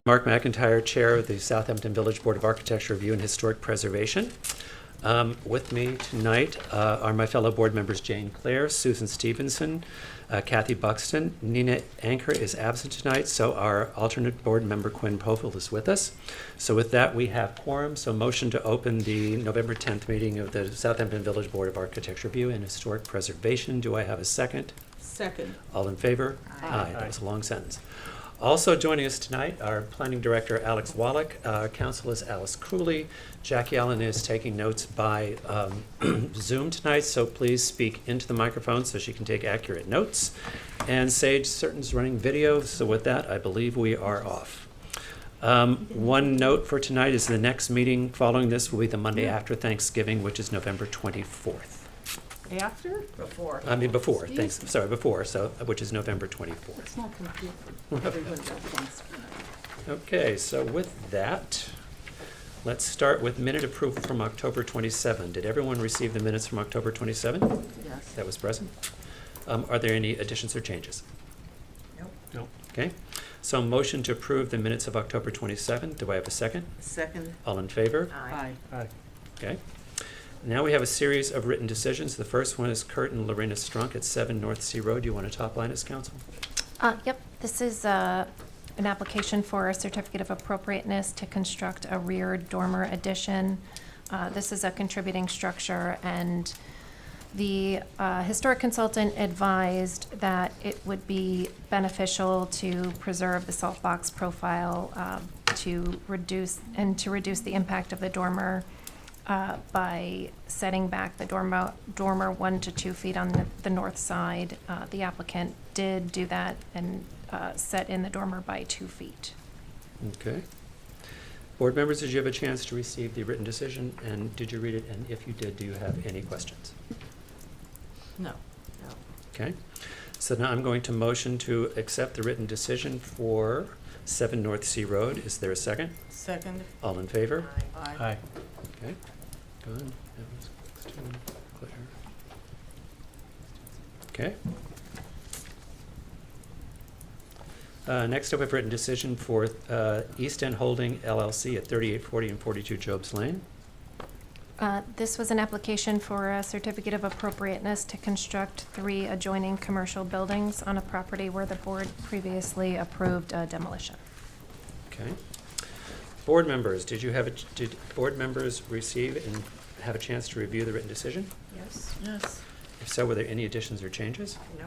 Mark McIntyre, Chair of the Southampton Village Board of Architecture Review and Historic Preservation. With me tonight are my fellow board members Jane Clare, Susan Stevenson, Kathy Buxton. Nina Anker is absent tonight, so our alternate board member Quinn Pofield is with us. So with that, we have quorum. So motion to open the November 10th meeting of the Southampton Village Board of Architecture Review and Historic Preservation. Do I have a second? Second. All in favor? Aye. That was a long sentence. Also joining us tonight, our planning director, Alex Wallach. Council is Alice Cooley. Jackie Allen is taking notes by Zoom tonight, so please speak into the microphone so she can take accurate notes. And Sage Certain's running video, so with that, I believe we are off. One note for tonight is the next meeting following this will be the Monday after Thanksgiving, which is November 24th. After? Before. I mean before, thanks, sorry, before, so, which is November 24th. It's not confusing. Everyone does Thanksgiving. Okay, so with that, let's start with minute approval from October 27. Did everyone receive the minutes from October 27? Yes. That was present. Are there any additions or changes? Nope. No. Okay, so motion to approve the minutes of October 27. Do I have a second? Second. All in favor? Aye. Aye. Okay. Now we have a series of written decisions. The first one is Kurt and Lorena Strunk at 7 North Sea Road. Do you want to top line us, counsel? Yep, this is an application for a certificate of appropriateness to construct a rear dormer addition. This is a contributing structure, and the historic consultant advised that it would be beneficial to preserve the salt box profile to reduce the impact of the dormer by setting back the dormer 1 to 2 feet on the north side. The applicant did do that and set in the dormer by 2 feet. Okay. Board members, did you have a chance to receive the written decision, and did you read it? And if you did, do you have any questions? No. Okay. So now I'm going to motion to accept the written decision for 7 North Sea Road. Is there a second? Second. All in favor? Aye. Okay. Good. That was clear. Okay. Next up, I've written decision for East End Holding LLC at 3840 and 42 Jobs Lane. This was an application for a certificate of appropriateness to construct 3 adjoining commercial buildings on a property where the board previously approved demolition. Okay. Board members, did board members receive and have a chance to review the written decision? Yes. Yes. If so, were there any additions or changes? No.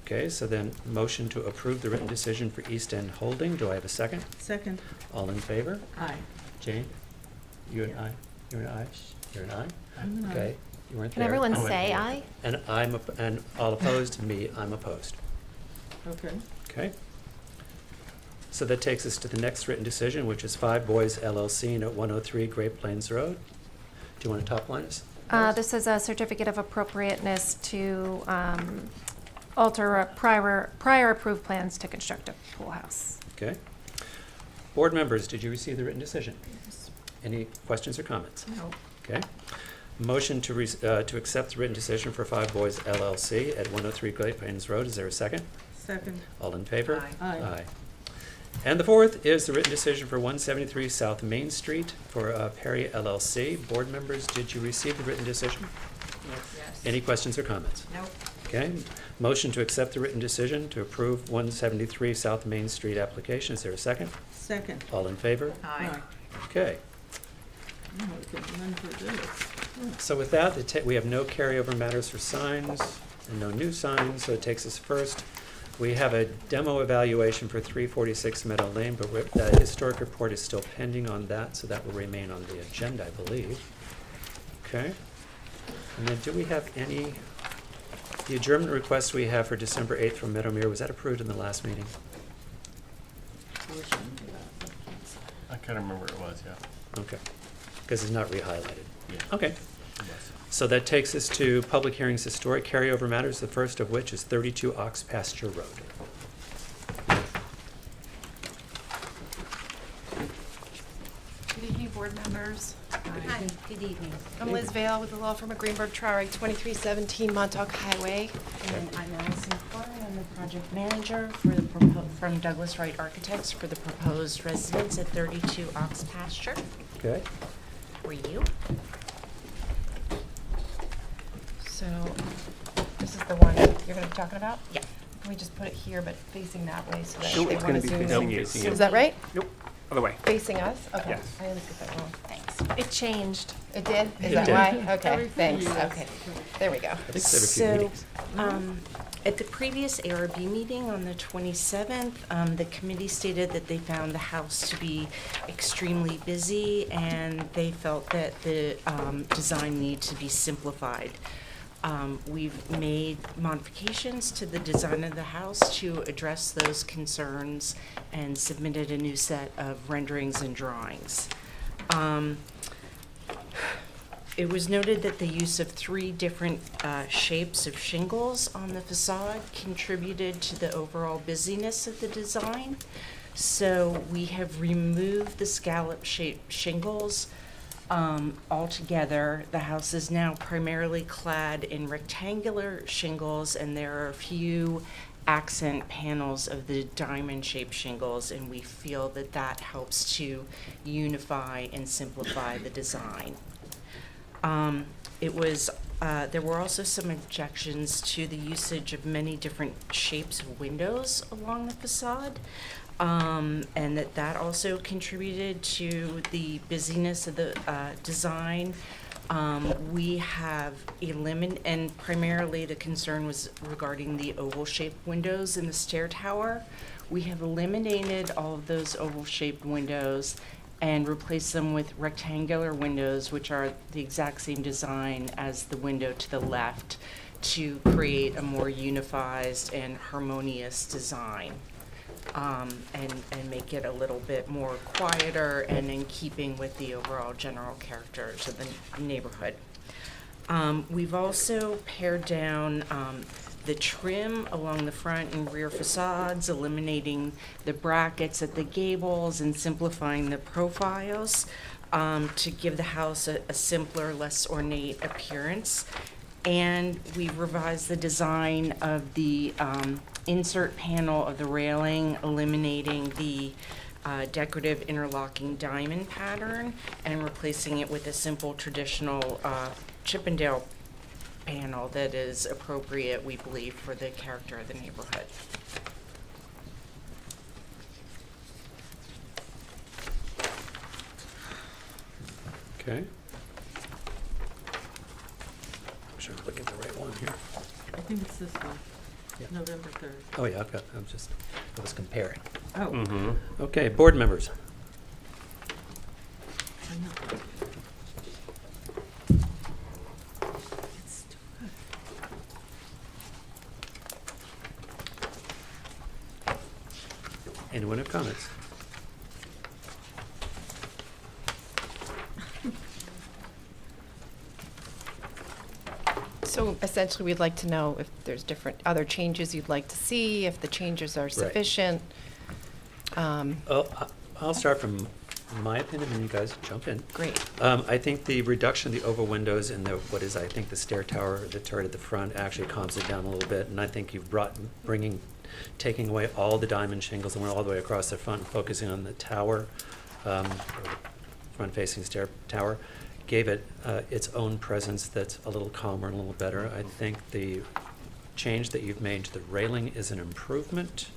Okay, so then motion to approve the written decision for East End Holding. Do I have a second? Second. All in favor? Aye. Jane? You and I? You're an aye? You're an aye? I'm an aye. Okay. You weren't Can there. everyone Oh, say wait. aye? And and all opposed? Me, I'm opposed. Okay. Okay. So that takes us to the next written decision, which is 5 Boys LLC at 103 Great Plains Road. Do you want to top line us? This is a certificate of appropriateness to alter prior approved plans to construct a pool house. Okay. Board members, did you receive the written decision? Yes. Any questions or comments? No. Okay. Motion to accept the written decision for 5 Boys LLC at 103 Great Plains Road. Is there a second? Second. All in favor? Aye. Aye. And the fourth is the written decision for 173 South Main Street for Perry LLC. Board members, did you receive the written decision? Yes. Any questions or comments? No. Okay. Motion to accept the written decision to approve 173 South Main Street application. Is there a second? Second. All in favor? Aye. Okay. Oh, we can run for this. So with that, we have no carryover matters for signs and no new signs, so it takes us first. We have a demo evaluation for 346 Meadow Lane, but the historic report is still pending on that, so that will remain on the agenda, I believe. Okay. And then do we have the adjournment request we have for December 8th from Meadowmere, was that approved in the last meeting? I can't remember what it was, yeah. Okay. Because it's not re-highlighted. Yeah. Okay. It was. So that takes us to public hearings, historic carryover matters, the first of which is 32 Ox Pasture Road. Good evening, board members. Hi. Good evening. I'm Liz Vale with the law firm of Greenberg Traurig, 2317 Montauk Highway. And I'm Allison Klein. I'm the project manager for the from Douglas Wright Architects for the proposed residence at 32 Ox Pasture. Okay. For you. So, this is the one you're going to be talking about? Yeah. Can we just put it here, but facing that way so that Nope, they it's want gonna to be zoom in? facing you. Facing you. Is that right? Nope, other way. Facing us? Okay. Yes. I always get that wrong. Thanks. It changed. It did? Is It that did. why? Okay, Every few thanks. years. Okay. There we go. I think it's every few meetings. At the previous ARB meeting on the 27th, the committee stated that they found the house to be extremely busy and they felt that the design needed to be simplified. We've made modifications to the design of the house to address those concerns and submitted a new set of renderings and drawings. It was noted that the use of 3 different shapes of shingles on the facade contributed to the overall busyness of the design. So we have removed the scallop-shaped shingles altogether. The house is now primarily clad in rectangular shingles, and there are a few accent panels of the diamond-shaped shingles, and we feel that that helps to unify and simplify the design. There were also some objections to the usage of many different shapes of windows along the facade, and that also contributed to the busyness of the design. We have eliminated, and primarily the concern was regarding the oval-shaped windows in the stair tower. We have eliminated all of those oval-shaped windows and replace them with rectangular windows, which are the exact same design as the window to the left, to create a more unified and harmonious design, and make it a little bit more quieter and in keeping with the overall general characters of the neighborhood. We've also pared down the trim along the front and rear facades, eliminating the brackets at the gables and simplifying the profiles to give the house a simpler, less ornate appearance. And we've revised the design of the insert panel of the railing, eliminating the decorative interlocking diamond pattern and replacing it with a simple traditional Chippendale panel that is appropriate, we believe, for the character of the neighborhood. Okay. I'm sure I'm looking at the right one here. I think it's this one, Yeah. November 3rd. Oh, yeah, I was comparing. Oh. Mm-hmm. Okay, board members. I know. It's too good. Anyone have comments? So essentially, we'd like to know if there's different, other changes you'd like to see, if the changes are sufficient. I'll start from my opinion, and you guys jump in. Great. I think the reduction of the oval windows and the, I think the stair tower, the turret at the front actually calms it down a little bit, and I think you've taking away all the diamond shingles and went all the way across the front and focusing on the tower, or front-facing stair tower, gave it its own presence that's a little calmer and a little better. I think the change that you've made to the railing is an improvement.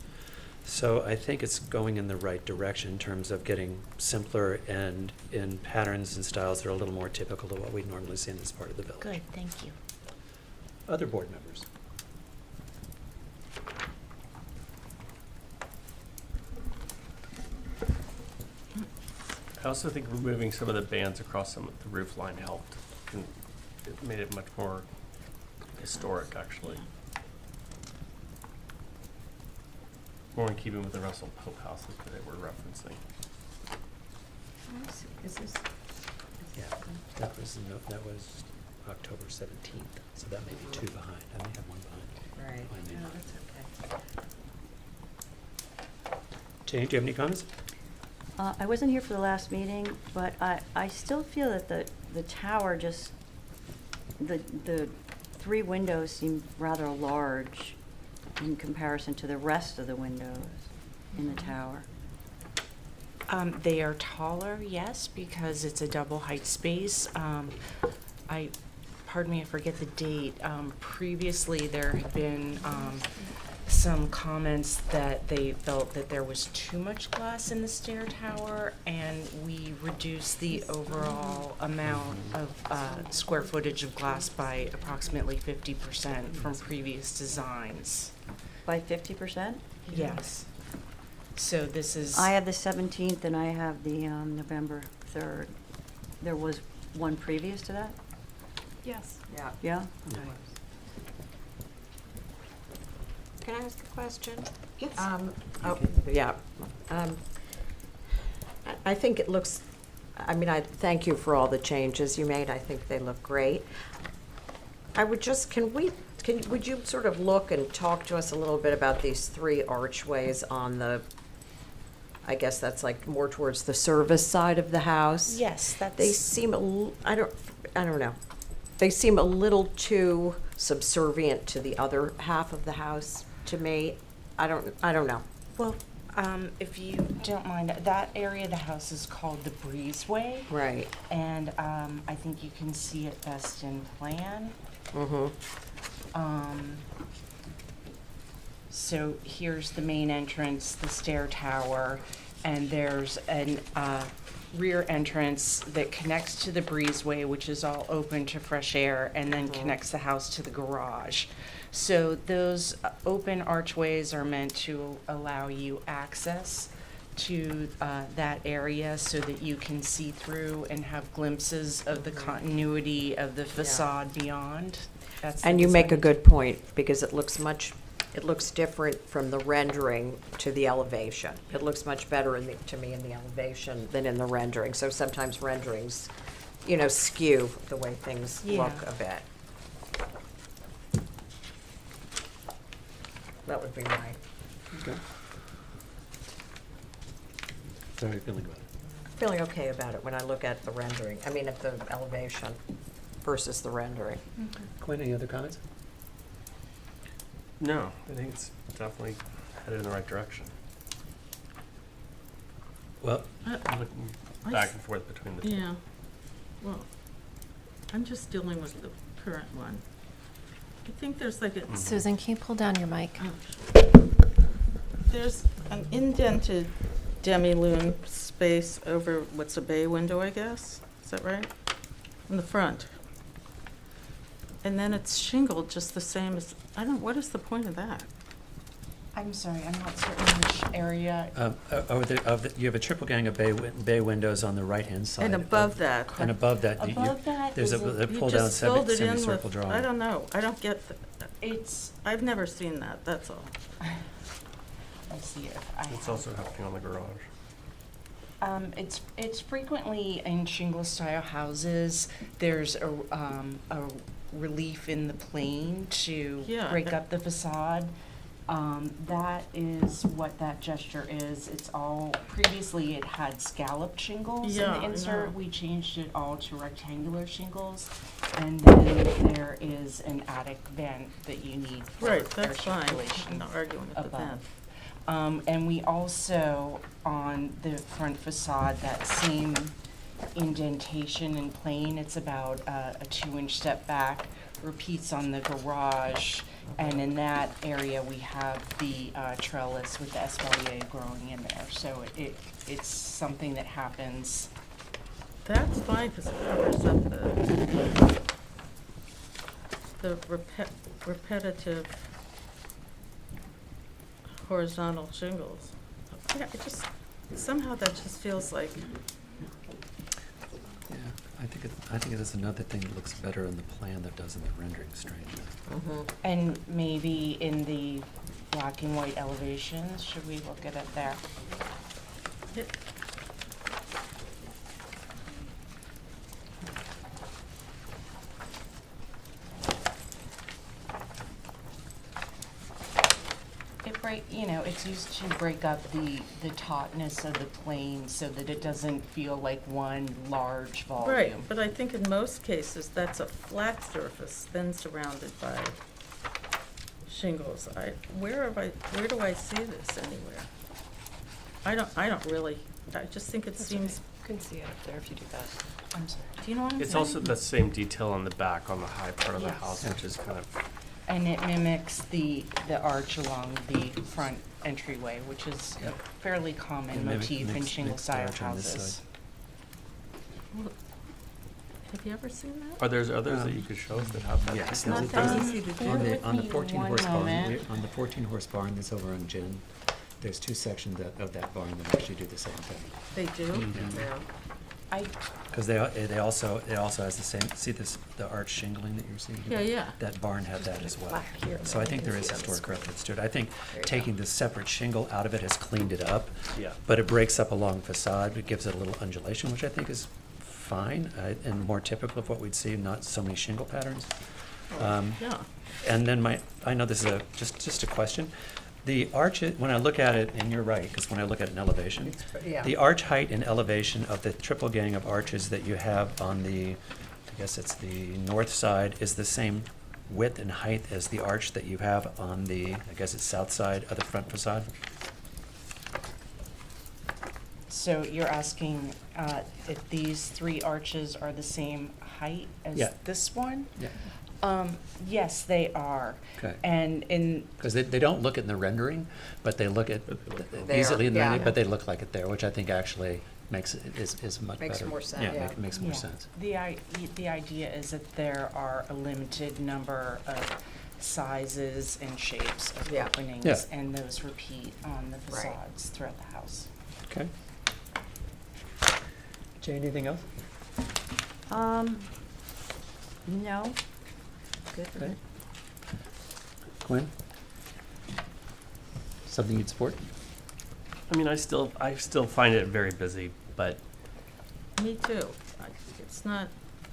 So I think it's going in the right direction in terms of getting simpler and in patterns and styles that are a little more typical of what we normally see in this part of the village. Good, thank you. Other board members? I also think removing some of the bands across the roof line helped. And it made it much more historic, actually. More in keeping with the Russell Pope houses that they were referencing. Is this? Yeah, that was October 17th, so that may be 2 behind. I may have 1 behind. Right. I may No, not. that's okay. Jane, do you have any comments? I wasn't here for the last meeting, but I still feel that the tower just, the 3 windows seem rather large. in comparison to the rest of the windows in the tower? They are taller, yes, because it's a double height space. Pardon me, I forget the date. Previously, there had been some comments that they felt that there was too much glass in the stair tower, and we reduced the overall amount of square footage of glass by approximately 50% from previous designs. By 50%? Yes. So this is. I have the 17th and I have the November 3rd. There was one previous to that? Yes. Yeah. Yeah? Can I ask a question? Yes. Yeah. I think it looks, I mean, I thank you for all the changes you made. I think they look great. I would just, would you sort of look and talk to us a little bit about these 3 archways on the, I guess that's like more towards the service side of the house? Yes, that's. They seem, I don't know. They seem a little too subservient to the other half of the house to me. I don't know. Well, if you don't mind, that area of the house is called the breezeway. Right. And I think you can see it best in plan. Mm-hmm. So here's the main entrance, the stair tower, and there's an rear entrance that connects to the breezeway, which is all open to fresh air, and then connects the house to the garage. So those open archways are meant to allow you access to that area so that you can see through and have glimpses of the continuity of the facade beyond. That's the And you make a design. good point, because it looks different from the rendering to the elevation. It looks much better to me in the elevation than in the rendering. So sometimes renderings, skew the way things look Yeah. a bit. That would be my, Okay. So how are you feeling about it? feeling okay about it when I look at the rendering, at the elevation versus the rendering. Quinn, any other comments? No, I think it's definitely headed in the right direction. Well, I'm looking I back s- and forth between the two. Yeah, well, I'm just dealing with the current one. I think there's like a, Susan, can you pull down your mic? there's an indented demi-lune space over what's a bay window, I guess, is that right? In the front. And then it's shingled just the same as, what is the point of that? I'm sorry, I'm not certain which area. you have a triple gang of bay windows on the right-hand side. And above that. And above that, Above that there's is a a- pull down semicircle I drawing. don't know, I don't get, It's, I've never seen that, that's all. let's see if I It's have. also happening on the garage. It's frequently in shingle-style houses. There's a relief in the plane to Yeah, break that- up the facade. That is what that gesture is. It's all, previously it had scalloped shingles in Yeah, the I insert. know. We changed it all to rectangular shingles. And then there is an attic vent that you need for air Right, that's fine, I'm circulation not arguing with the above. vent. And we also, on the front facade, that same indentation in plane, it's about a 2-inch step back, repeats on the garage. And in that area, we have the trellis with the espalier growing in there. So it's something that happens. That's fine, because it covers up the repetitive horizontal shingles. Yeah, somehow that just feels like, Yeah, I think it is another thing that looks better in the plan that does in the rendering, strangely. Mm-hmm. And maybe in the black and white elevations, should we look at it there? It's used to break up the tautness of the plane so that it doesn't feel like one large volume. right, but I think in most cases, that's a flat surface then surrounded by shingles. Where do I see this anywhere? I don't really, I just think it seems, You can see it up there if you do that. I'm sorry. Do you know what I'm saying? It's also the same detail on the back, on the high part of the Yes. house, which is kind of, And it mimics the arch along the front entryway, which is a fairly common It motif in mimics shingle-style arch on this houses. side. have you ever seen that? are there others that you could show us that have that? Yes, Not there's- that there's- easy to do. on Bear the, with on the me 14 one horse barn, moment. on the 14 horse barn that's over on Gin, there's two sections of that barn that actually do the same thing. They do? Mhm. Yeah. Because it also has the same, see this, the arch shingling that you're seeing? Yeah, here? yeah. That barn had that as well. Black here, So I you think can there is see on the historic screen. reference to it. I think There you go. taking the separate shingle out of it has cleaned it up, Yeah. but it breaks up a long facade. It gives it a little undulation, which I think is fine and more typical of what we'd see, not so many shingle patterns. Yeah. And then I know this is just a question. The arch, when I look at it, and you're right, because when I look at an elevation, Yeah. the arch height and elevation of the triple gang of arches that you have on the, I guess it's the north side, is the same width and height as the arch that you have on the, I guess it's south side of the front facade? So you're asking if these three arches are the same height as Yeah. this one? Yeah. Yes, they are. Okay. And in, Because they don't look in the rendering, but they look at, There, easily in the yeah. rendering, but they look like it there, which I think actually is much better. Makes more sense, Yeah, yeah. makes more yeah, sense. the idea is that there are a limited number of sizes and shapes of Yeah. openings, Yeah. and those repeat on the Right. facades throughout the house. Okay. Jay, anything else? No. Good. Okay. Gwen? Something you'd support? I mean, I still find it very busy, but Me too. It's not,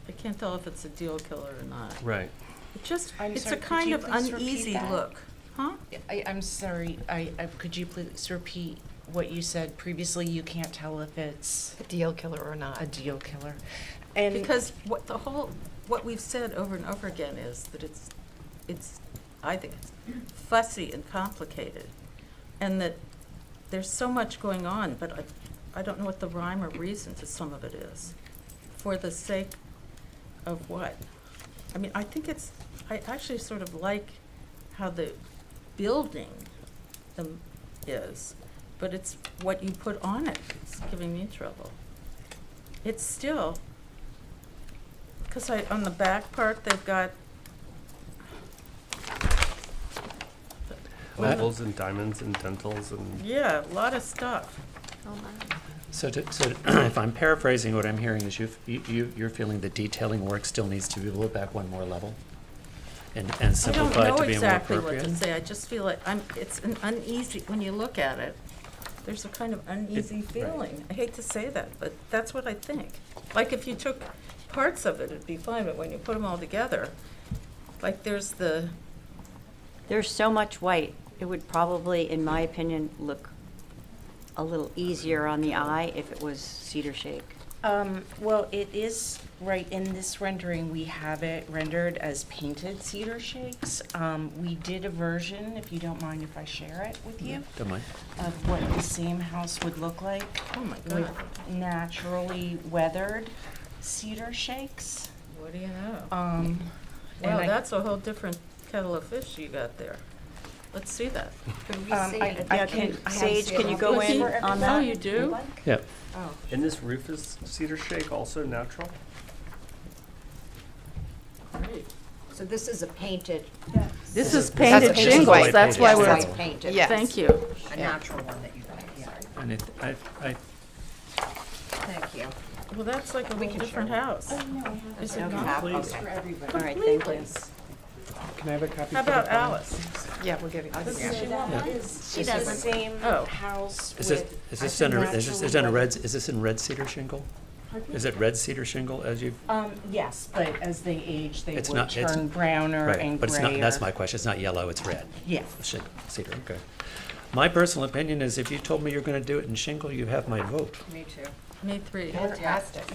I can't tell if it's a deal killer or not. right. It just, I'm it's sorry, a could kind you of please repeat uneasy that? look. Huh? I'm sorry, could you please repeat what you said previously? You can't tell if it's A deal killer or not. a deal killer. And Because what we've said over and over again is that it's, I think it's fussy and complicated. And that there's so much going on, but I don't know what the rhyme or reason to some of it is. For the sake of what? I mean, I actually sort of like how the building is, but it's what you put on it that's giving me trouble. It's still, because on the back part, they've got. Ovals and diamonds and dentals and Yeah, a lot of stuff. So if I'm paraphrasing, what I'm hearing is you're feeling the detailing work still needs to be pulled back one more level and simplified to be more appropriate? I don't know exactly what to say, I just feel like it's an uneasy, when you look at it, there's a kind of uneasy right. feeling. I hate to say that, but that's what I think. Like if you took parts of it, it'd be fine, but when you put them all together, like there's so much white, it would probably, in my opinion, look a little easier on the eye if it was cedar shake. well, it is, right, in this rendering, we have it rendered as painted cedar shakes. We did a version, if you don't mind if I share it with you, Don't mind. of what the same house would look like oh my with God, naturally weathered cedar shakes. what do you know? And Well, I- that's a whole different kettle of fish you got there. Let's see that. I Yeah, can, I have Sage, can you go copies in for on everyone. that? Oh, you do? Yeah. Oh. and this roof is cedar shake, also natural. Great. So this is a painted, This is That's painted a painted shingles, white that's why painted. we're, Yes. white painted. Yes. thank you. A natural one that you got, yeah. And Thank you. Well, that's like a We whole can different share it. house. Is it You not? have- Please. okay. All right, thank Completely. you. can I have a copy? How about Alice? Yeah, we'll give you. I'll give you. This is the same Oh. house Is with. this done is this in red cedar shingle? Is it red cedar shingle as you? Yes, but as they age, they It's would not- it's- turn browner Right, and but it's not, grayer. that's my question, it's not yellow, it's red. Yes. Cedar, okay. My personal opinion is if you told me you're gonna do it in shingle, you have my vote. Me too. May 3. Fantastic.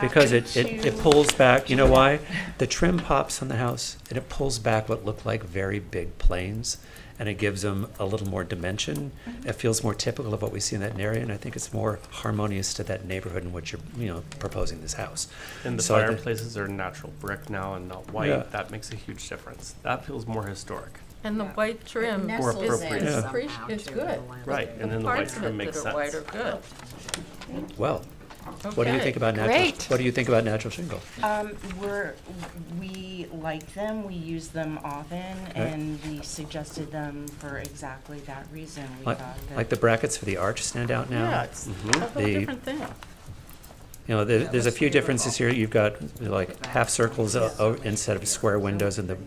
Because it pulls back, you know why? The trim pops on the house, and it pulls back what look like very big planes, and it gives them a little more dimension. It feels more typical of what we see in that area, and I think it's more harmonious to that neighborhood in which you're, proposing this house. And the So I thi- fireplaces are natural brick now and not white. Yeah. That makes a huge difference. That feels more historic. And the white trim More appropriate. is, Yeah. is good. Right, and then the white Parts of trim it makes that are white are sense. good. Well, what do you Okay. think about natural? Great. What do you think about natural shingle? We like them, we use them often, Okay. and we suggested them for exactly that reason. We Like, thought that. like the brackets for the arch stand out now? Yeah, it's a Mhm. whole The- different thing. There's a few differences here. You've got like half circles instead of square windows in the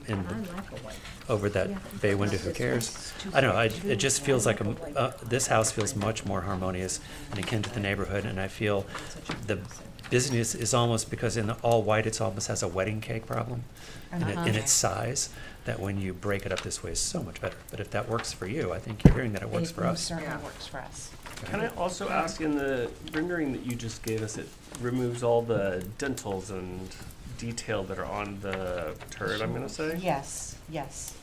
over that bay window. Who cares? I don't know. It just feels like this house feels much more harmonious and akin to the neighborhood. And I feel the business is almost, because in the all white, it's almost has a wedding cake problem in its size. That when you break it up this way is so much better. But if that works for you, I think you're hearing that it works for us. Certainly works for us. Can I also ask, in the rendering that you just gave us, it removes all the dentals and detail that are on the turret, I'm gonna say? Yes, yes.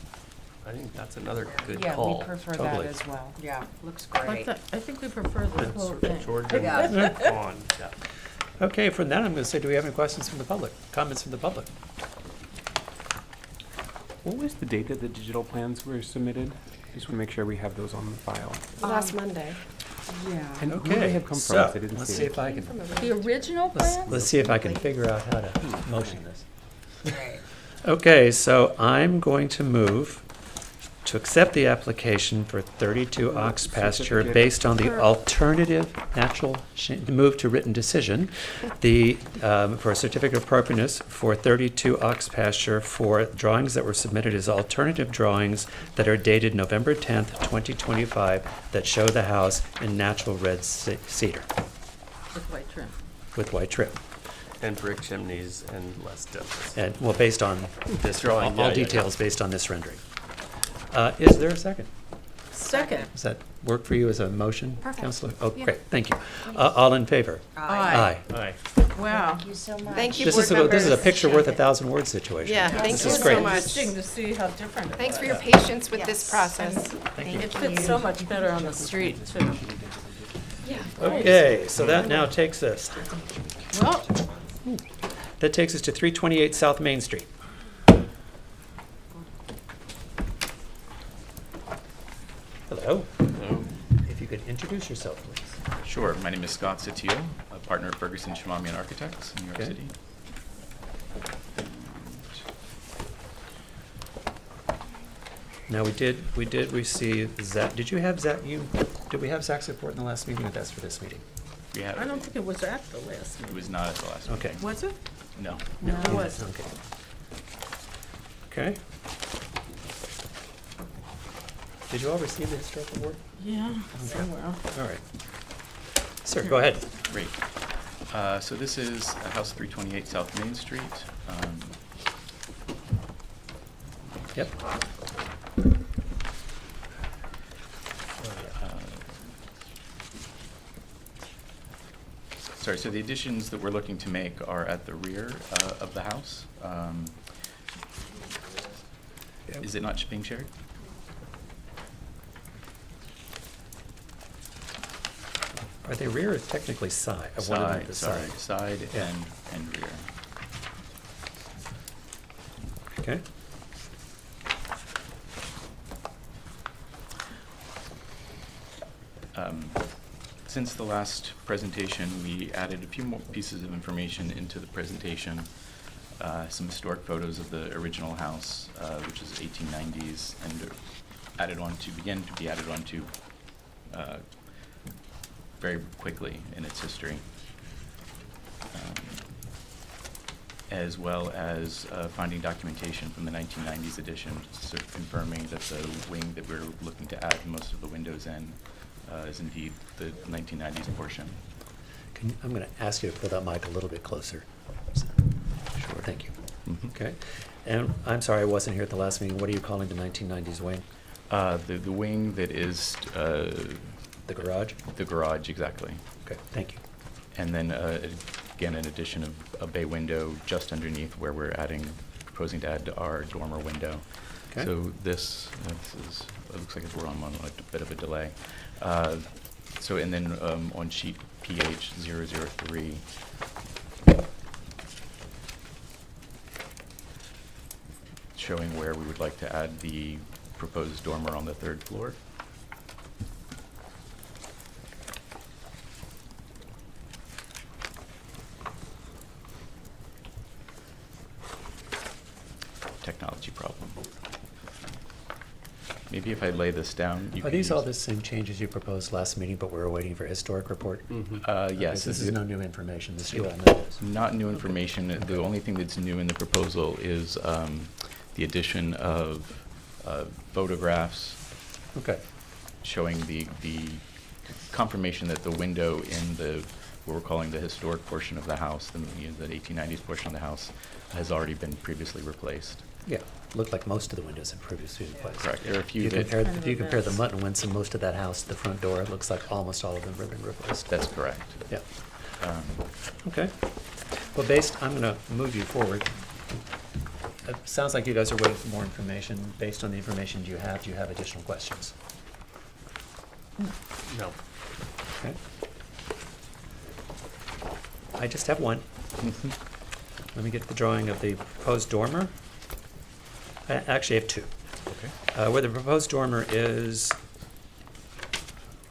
I think that's another good Yeah, call. we prefer that Totally. as well. Yeah, looks Like great. that- I think we prefer the whole thing. George and Yeah. Vaughn, yeah. Okay, from that, I'm going to say, do we have any questions from the public? Comments from the public? What was the date that the digital plans were submitted? Just want to make sure we have those on the file. Last Monday. Yeah. And who do they Okay, have come from? so I didn't let's see see it. if I can. The original plan? Let's see if I can figure out how to motion this. Okay, so I'm going to move to accept the application for 32 ox pasture Certificate. based on the alternative move to written decision, for a certificate of appropriateness for 32 ox pasture for drawings that were submitted as alternative drawings that are dated November 10th, 2025, that show the house in natural red cedar With white trim. with white trim. And brick chimneys and less dentals. And, well, based on this, Drawing, yeah, all yeah, details based on this rendering. Is there a second? Second. Does that work for you as a motion, Perfect. Counselor? Oh, Yeah. great, thank you. All in favor? Aye. Aye. Wow. Thank you so much. Thank you, This board is this is a members. picture worth 1,000 words situation. Yeah, Yeah, thank This you is so great. much. Interesting to see how different it Thanks for was. your patience with this Yes. process. It fits so much better on the street, too. Okay, so that now takes us, Well, that takes us to 328 South Main Street. Hello. Hello. If you could introduce yourself, please. Sure. My name is Scott Satil, a partner at Ferguson Shamamian Architects in New York Okay. City. Now, we did receive Zach, did we have Zach's report in the last meeting, or that's for this meeting? We have, I don't think it was at the last it meeting. was not at the last meeting. Okay. Was it? No. No, it was. Okay. Okay. Did you all receive the historical work? Yeah, somewhere. All right. Sir, go ahead. Great. So this is House 328 South Main Street. Yep. Sorry, so the additions that we're looking to make are at the rear of the house. Is it not being shared? Are they rear or technically side? One of them is Sorry, side Yeah. and rear. Okay. Since the last presentation, we added a few more pieces of information into the presentation. Some historic photos of the original house, which is 1890s, and began to be added onto very quickly in its history. As well as finding documentation from the 1990s edition, sort of confirming that the wing that we're looking to add most of the windows in is indeed the 1990s portion. I'm going to ask you to pull that mic a little bit closer. Sure. Thank you. Mhm. Okay. And I'm sorry I wasn't here at the last meeting. What are you calling the 1990s wing? The wing that is The garage? the garage, exactly. Okay, thank you. And then, again, an addition of a bay window just underneath where we're proposing to add our dormer window. Okay. So this is, it looks like we're on a bit of a delay. So, and then on sheet PH 003, showing where we would like to add the proposed dormer on the 3rd floor. Technology problem. Maybe if I lay this down, you Are can these all use- the same changes you proposed last meeting, but we were waiting for a historic report? Yes. This it- is no new information, this you all know this. Not new information. The only thing that's new in the proposal is the addition of photographs Okay, showing the confirmation that the window in what we're calling the historic portion of the house, the 1890s portion of the house, has already been previously replaced. yeah, looked like most of the windows had previously been placed. Correct. There are a few You that, compare, Kind of if you a compare the mess. Mutton ones and most of that house, the front door, it looks like almost all of them have been replaced. that's correct. Yeah, Um, okay. Well, I'm gonna move you forward. It sounds like you guys are waiting for more information. Based on the information you have, do you have additional questions? No. Okay. I just have one. Let me get the drawing of the proposed dormer. I actually have two. Okay. Where the proposed dormer is,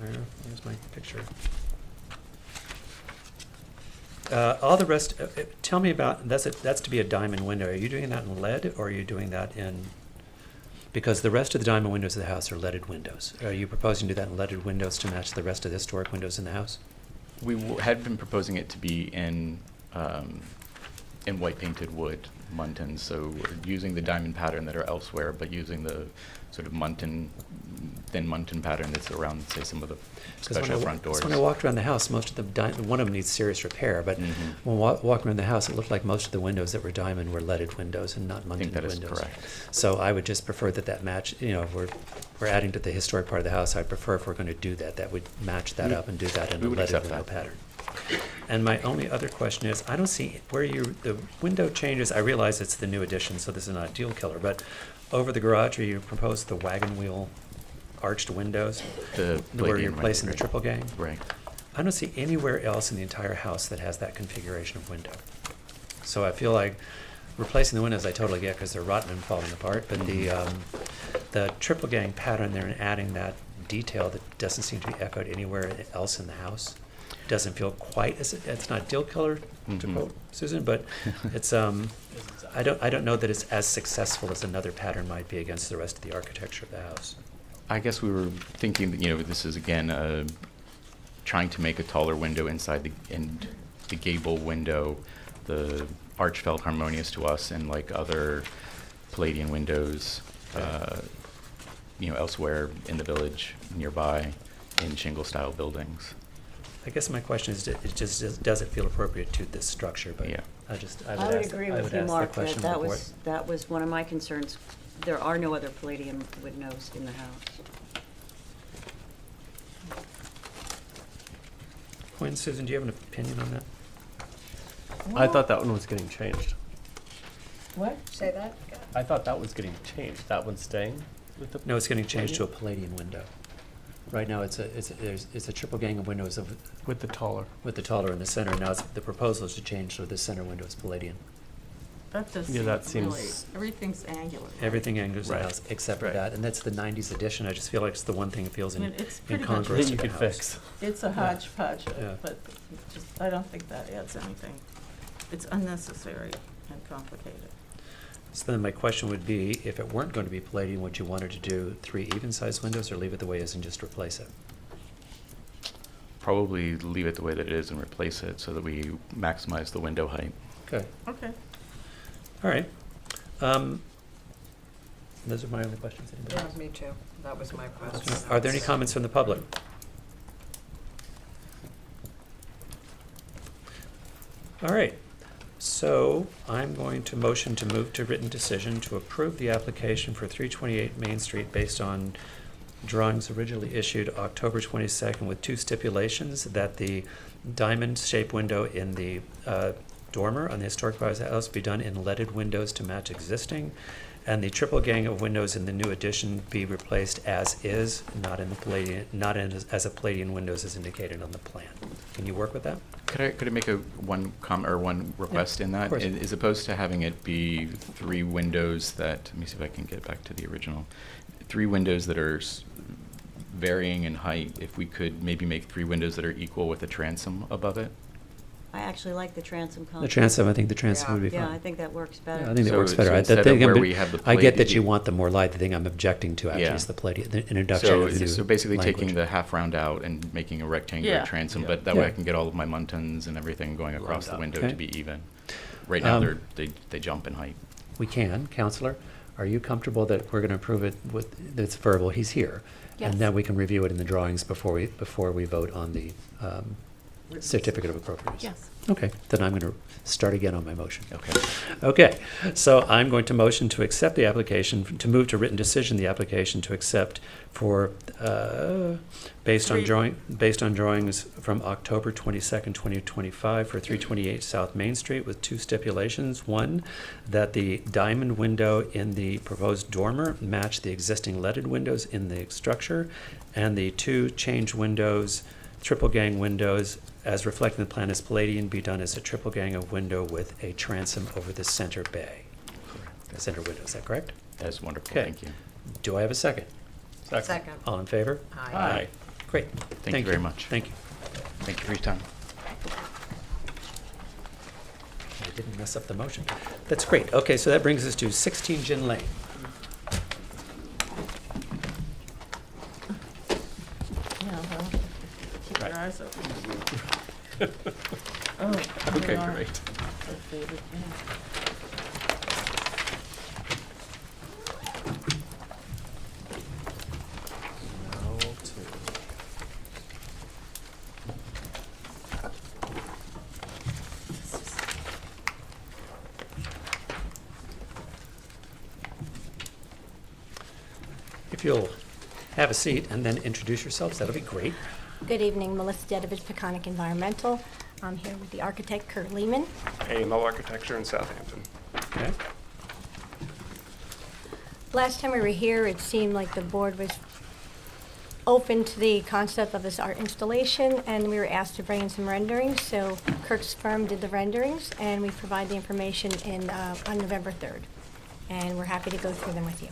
here's my picture. All the rest, tell me about, that's to be a diamond window. Are you doing that in lead, or are you doing that in, because the rest of the diamond windows of the house are leaded windows. Are you proposing to do that in leaded windows to match the rest of the historic windows in the house? We had been proposing it to be in white painted wood, muntins, so we're using the diamond pattern that are elsewhere, but using the sort of thin muntin pattern that's around, say, some of the 'Cause when special front doors. When I walked around the house, most of one of them needs serious repair, but Mhm. when walking around the house, it looked like most of the windows that were diamond were leaded windows and not I muntin think that is windows. correct. So I would just prefer that match, if we're adding to the historic part of the house, I'd prefer if we're going to do that would match that up and do that in we a would leaded accept window that. pattern. And my only other question is, I don't see where the window changes, I realize it's the new addition, so this is not a deal killer, but over the garage, are you proposed the wagon wheel arched windows? The Where you're Palladian placing the window, triple gang? Right. I don't see anywhere else in the entire house that has that configuration of window. So I feel like replacing the windows I totally get because they're rotten and falling apart, but the triple gang pattern there and adding that detail that doesn't seem to be echoed anywhere else in the house doesn't feel quite as, it's not deal killer to Mhm. quote Susan, but it's, I don't know that it's as successful as another pattern might be against the rest of the architecture of the house. I guess we were thinking that, this is again, trying to make a taller window inside the gable window. The arch felt harmonious to us, and like other Palladian windows, elsewhere in the village nearby in shingle-style buildings. I guess my question is, does it feel appropriate to this structure? But Yeah. I I would agree with you, Mark, that question that of the was, that was one of my concerns. There are no other Palladian windows in the house. Quinn, Susan, do you have an opinion on that? I thought that one was getting changed. What? Say that? I thought that was getting changed. That one's staying with the. No, it's getting changed to a Palladian window. Right now, it's a triple gang of windows With the taller. with the taller in the center. Now, the proposal is to change so the center window is Palladian. That does Yeah, that seem really, seems- everything's angular. right? Everything angles the Right. house except for Right. that, and that's the 90s edition. I just feel like it's the one thing that feels I mean, it's pretty much incongruous That to you the could house. fix. It's a hodgepodge, Yeah. but I don't think that adds anything. It's unnecessary and complicated. So then my question would be, if it weren't going to be Palladian, would you want her to do 3 even-sized windows or leave it the way it is and just replace it? Probably leave it the way that it is and replace it so that we maximize the window height. Okay, Okay. all right. Those are my only questions. Anybody else? me too. That was my question. Are there any comments from the public? All right, so I'm going to motion to move to written decision to approve the application for 328 Main Street based on drawings originally issued October 22nd with two stipulations, that the diamond-shaped window in the dormer on the historic house be done in leaded windows to match existing, and the triple gang of windows in the new addition be replaced as is, not in the Palladian, as a Palladian windows as indicated on the plan. Can you work with that? Could I make one request in that? of course. As opposed to having it be three windows that, let me see if I can get back to the original. Three windows that are varying in height, if we could maybe make three windows that are equal with a transom above it? I actually like the transom The concept. transom, I think the transom would be fine. Yeah, I think that works better. Yeah, I think that So- works better. so I- instead thing of where I'm- we have the I get that you Palladian- want the more light. The thing I'm objecting to actually Yeah. is the Palladian, the introduction So, of the new so basically taking language. the half round out and making a rectangular Yeah. transom, Yeah. but that way I Yeah. can get all of my muntins and everything going across the up. window Okay. to be even. Right now, Um, they jump in height. We can. Counselor, are you comfortable that we're going to approve it with, that it's verbal, he's here? Yes. And then we can review it in the drawings before we vote on the certificate of appropriateness? Yes. Okay, then I'm going to start again on my motion. Okay. Okay, so I'm going to motion to accept the application, to move to written decision the application to accept for, based on drawings from October 22nd, 2025 for 328 South Main Street with two stipulations. One, that the diamond window in the proposed dormer match the existing leaded windows in the structure, and the two change windows, triple gang windows, as reflected in the plan as Palladian, be done as a triple gang of window with a transom over the center bay. The center window, is that correct? That's wonderful, Okay. thank you. Do I have a second? Second. All in favor? Aye. Great. Thank you very much. Thank you. Thank you for your time. I didn't mess up the motion. That's great. Okay, so that brings us to 16 Gin Lane. Yeah, well, keep your eyes open. Oh, Okay, they are. great. So faded, yeah. If you'll have a seat and then introduce yourselves, that'll be great. Good evening, Melissa Dedovich, Peconic Environmental. I'm here with the architect, Kurt Lehman. AML Architecture in Southampton. Okay? Last time we were here, it seemed like the board was open to the concept of this art installation, and we were asked to bring in some renderings. So Kirk's firm did the renderings, and we provide the information on November 3rd. And we're happy to go through them with you.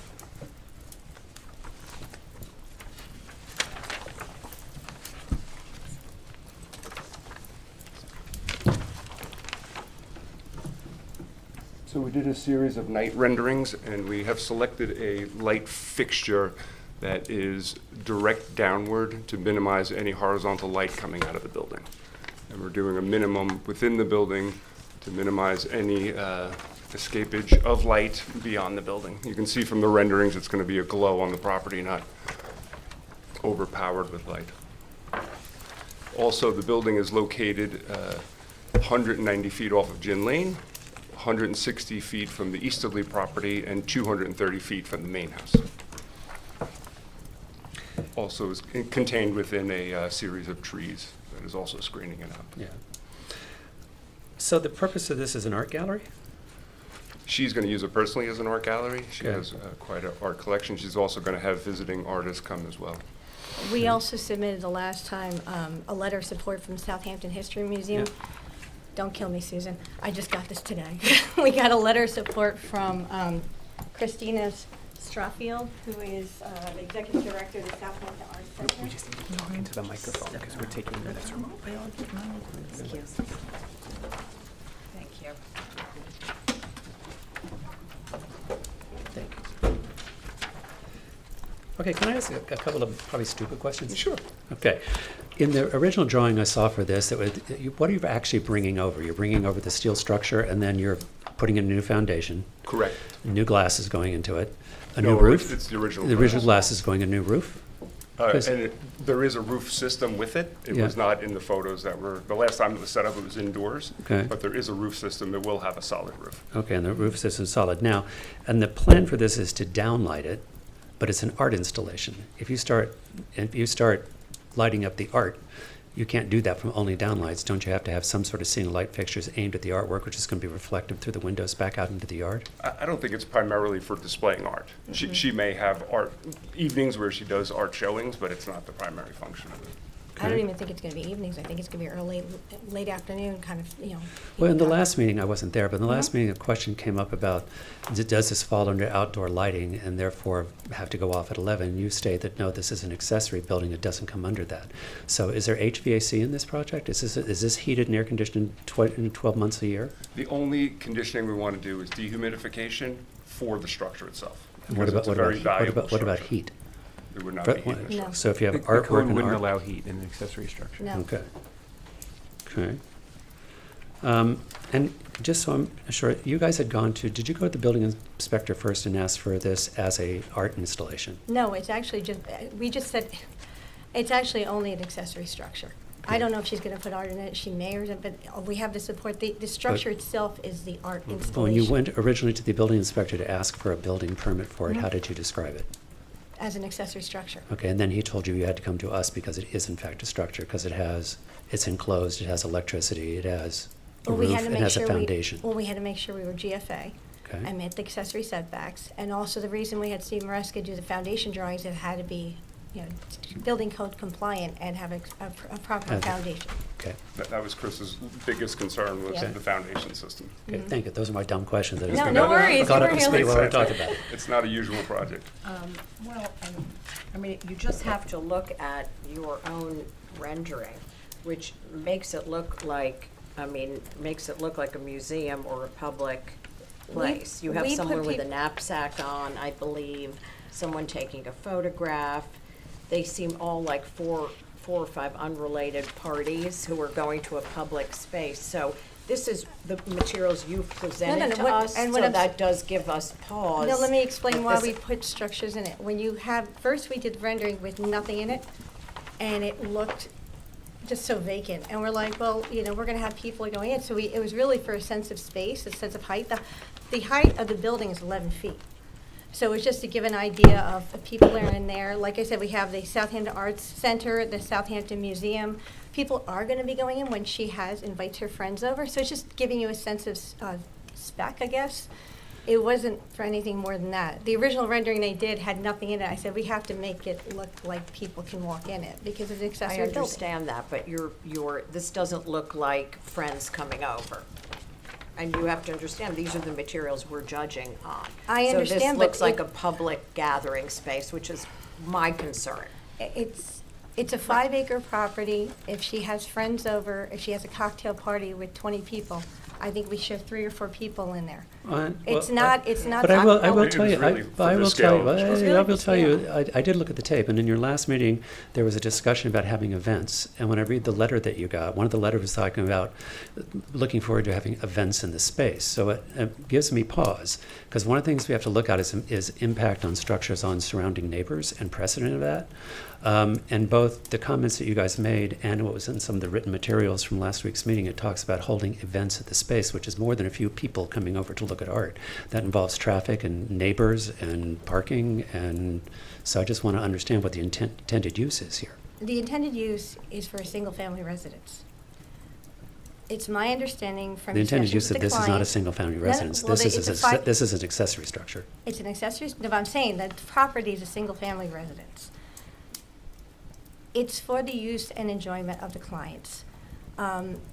So we did a series of night renderings, and we have selected a light fixture that is direct downward to minimize any horizontal light coming out of the building. And we're doing a minimum within the building to minimize any escapage of light beyond the building. You can see from the renderings, it's going to be a glow on the property, not overpowered with light. Also, the building is located 190 feet off of Gin Lane, 160 feet from the easterly property, and 230 feet from the main house. Also is contained within a series of trees that is also screening it out. Yeah. So the purpose of this is an art gallery? She's going to use it personally as an art gallery. She Okay. has quite an art collection. She's also going to have visiting artists come as well. We also submitted the last time a letter of support from Southampton History Museum. Yeah. Don't kill me, Susan. I just got this today. We got a letter of support from Christina Strafield, who is the executive director of the Southampton Arts Center. We just need to talk into the microphone because we're taking minutes from. Thank you. Thank you. Thank you. Okay, can I ask a couple of probably stupid questions? Sure. Okay. In the original drawing I saw for this, what are you actually bringing over? You're bringing over the steel structure, and then you're putting in a new foundation. Correct. New glass is going into it. A No, new roof? it's the original The original glass. glass is going a new roof? And 'Cause- there is a roof system with it. It Yeah. was not in the photos that were, the last time it was set up, it was indoors. Okay. But there is a roof system. It will have a solid roof. Okay, and the roof system's solid. Now, and the plan for this is to downlight it, but it's an art installation. If you start lighting up the art, you can't do that from only downlights. Don't you have to have some sort of scene light fixtures aimed at the artwork, which is going to be reflective through the windows back out into the yard? I don't think it's primarily for displaying art. She may have art evenings where she does art showings, but it's not the primary function of it. I don't even think it's gonna be evenings, I think it's gonna be early, late afternoon, kind of, you know. Well, in the dark. last meeting, I wasn't there, but in the last meeting, a question came up about, does this fall under outdoor lighting and therefore have to go off at 11? You state that, no, this is an accessory building, it doesn't come under that. So is there HVAC in this project? Is this heated and air conditioned 12 months a year? The only conditioning we want to do is dehumidification for the structure itself. And what because about, it's a very valuable what about structure. heat? There would not But be heat. what- No. So if you have The artwork code and wouldn't art. allow heat in an accessory structure. No. Okay. Okay. And just so I'm sure, you guys had gone to, did you go to the building inspector first and ask for this as a art installation? No, it's actually just, we just said, it's actually only an accessory structure. I don't know if she's gonna put art in it, she may or not, but we have to support, the structure itself is the art installation. When you went originally to the building inspector to ask for a building permit for it, how Mhm. did you describe it? As an accessory structure. Okay, and then he told you you had to come to us because it is in fact a structure, because it's enclosed, it has electricity, it has a Well, we roof, had to it make has a sure foundation. Well, we had to make sure we were GFA. Okay. And met the accessory setbacks, and also the reason we had Steve Maresca do the foundation drawings, it had to be, you know, building code compliant and have a proper Okay. foundation. Okay, That was Chris's biggest concern, was Yeah. the foundation system. okay, thank you. Those are my dumb questions. I just No, got- no worries, got you up were to speed here while we were listening. talking about it. It's not a usual project. Well, I mean, you just have to look at your own rendering, which makes it look like, makes it look like a museum or a public place. You have we put someone with a peop- knapsack on, I believe, someone taking a photograph. They seem all like four or five unrelated parties who are going to a public space. So this is the materials you've presented to what- us, and so what I'm s- that does give us pause. Now, let me explain that why this- we put structures in it. When you have, first we did rendering with nothing in it, and it looked just so vacant. And we're like, well, you know, we're gonna have people going in, so it was really for a sense of space, a sense of height. The height of the building is 11 feet. So it's just to give an idea of the people that are in there. Like I said, we have the Southampton Arts Center, the Southampton Museum. People are gonna be going in when she invites her friends over, so it's just giving you a sense of spec, I guess. It wasn't for anything more than that. The original rendering they did had nothing in it. I said, we have to make it look like people can walk in it, because it's an accessory I building. understand that, but this doesn't look like friends coming over. And you have to understand, these are the materials we're judging on. I So this understand, but looks like it- a public gathering space, which is my concern. It's a 5-acre property. If she has friends over, if she has a cocktail party with 20 people, I think we should have 3 or 4 people in there. It's not. But I will It tell was you, really I for the will scale tell of the you, structure. really I for will tell you, scale. I did look at the tape, and in your last meeting, there was a discussion about having events. And when I read the letter that you got, one of the letters was talking about looking forward to having events in the space. So it gives me pause, because one of the things we have to look at is impact on structures on surrounding neighbors and precedent of that. And both the comments that you guys made and what was in some of the written materials from last week's meeting, it talks about holding events at the space, which is more than a few people coming over to look at art. That involves traffic and neighbors and parking, and so I just want to understand what the intended use is here. The intended use is for a single-family residence. It's my understanding from The intended discussions use with of the this is not a client- single-family No, no, residence. well, This it's a is five- this is an accessory structure. It's an accessory, no, I'm saying that the property is a single-family residence. It's for the use and enjoyment of the clients.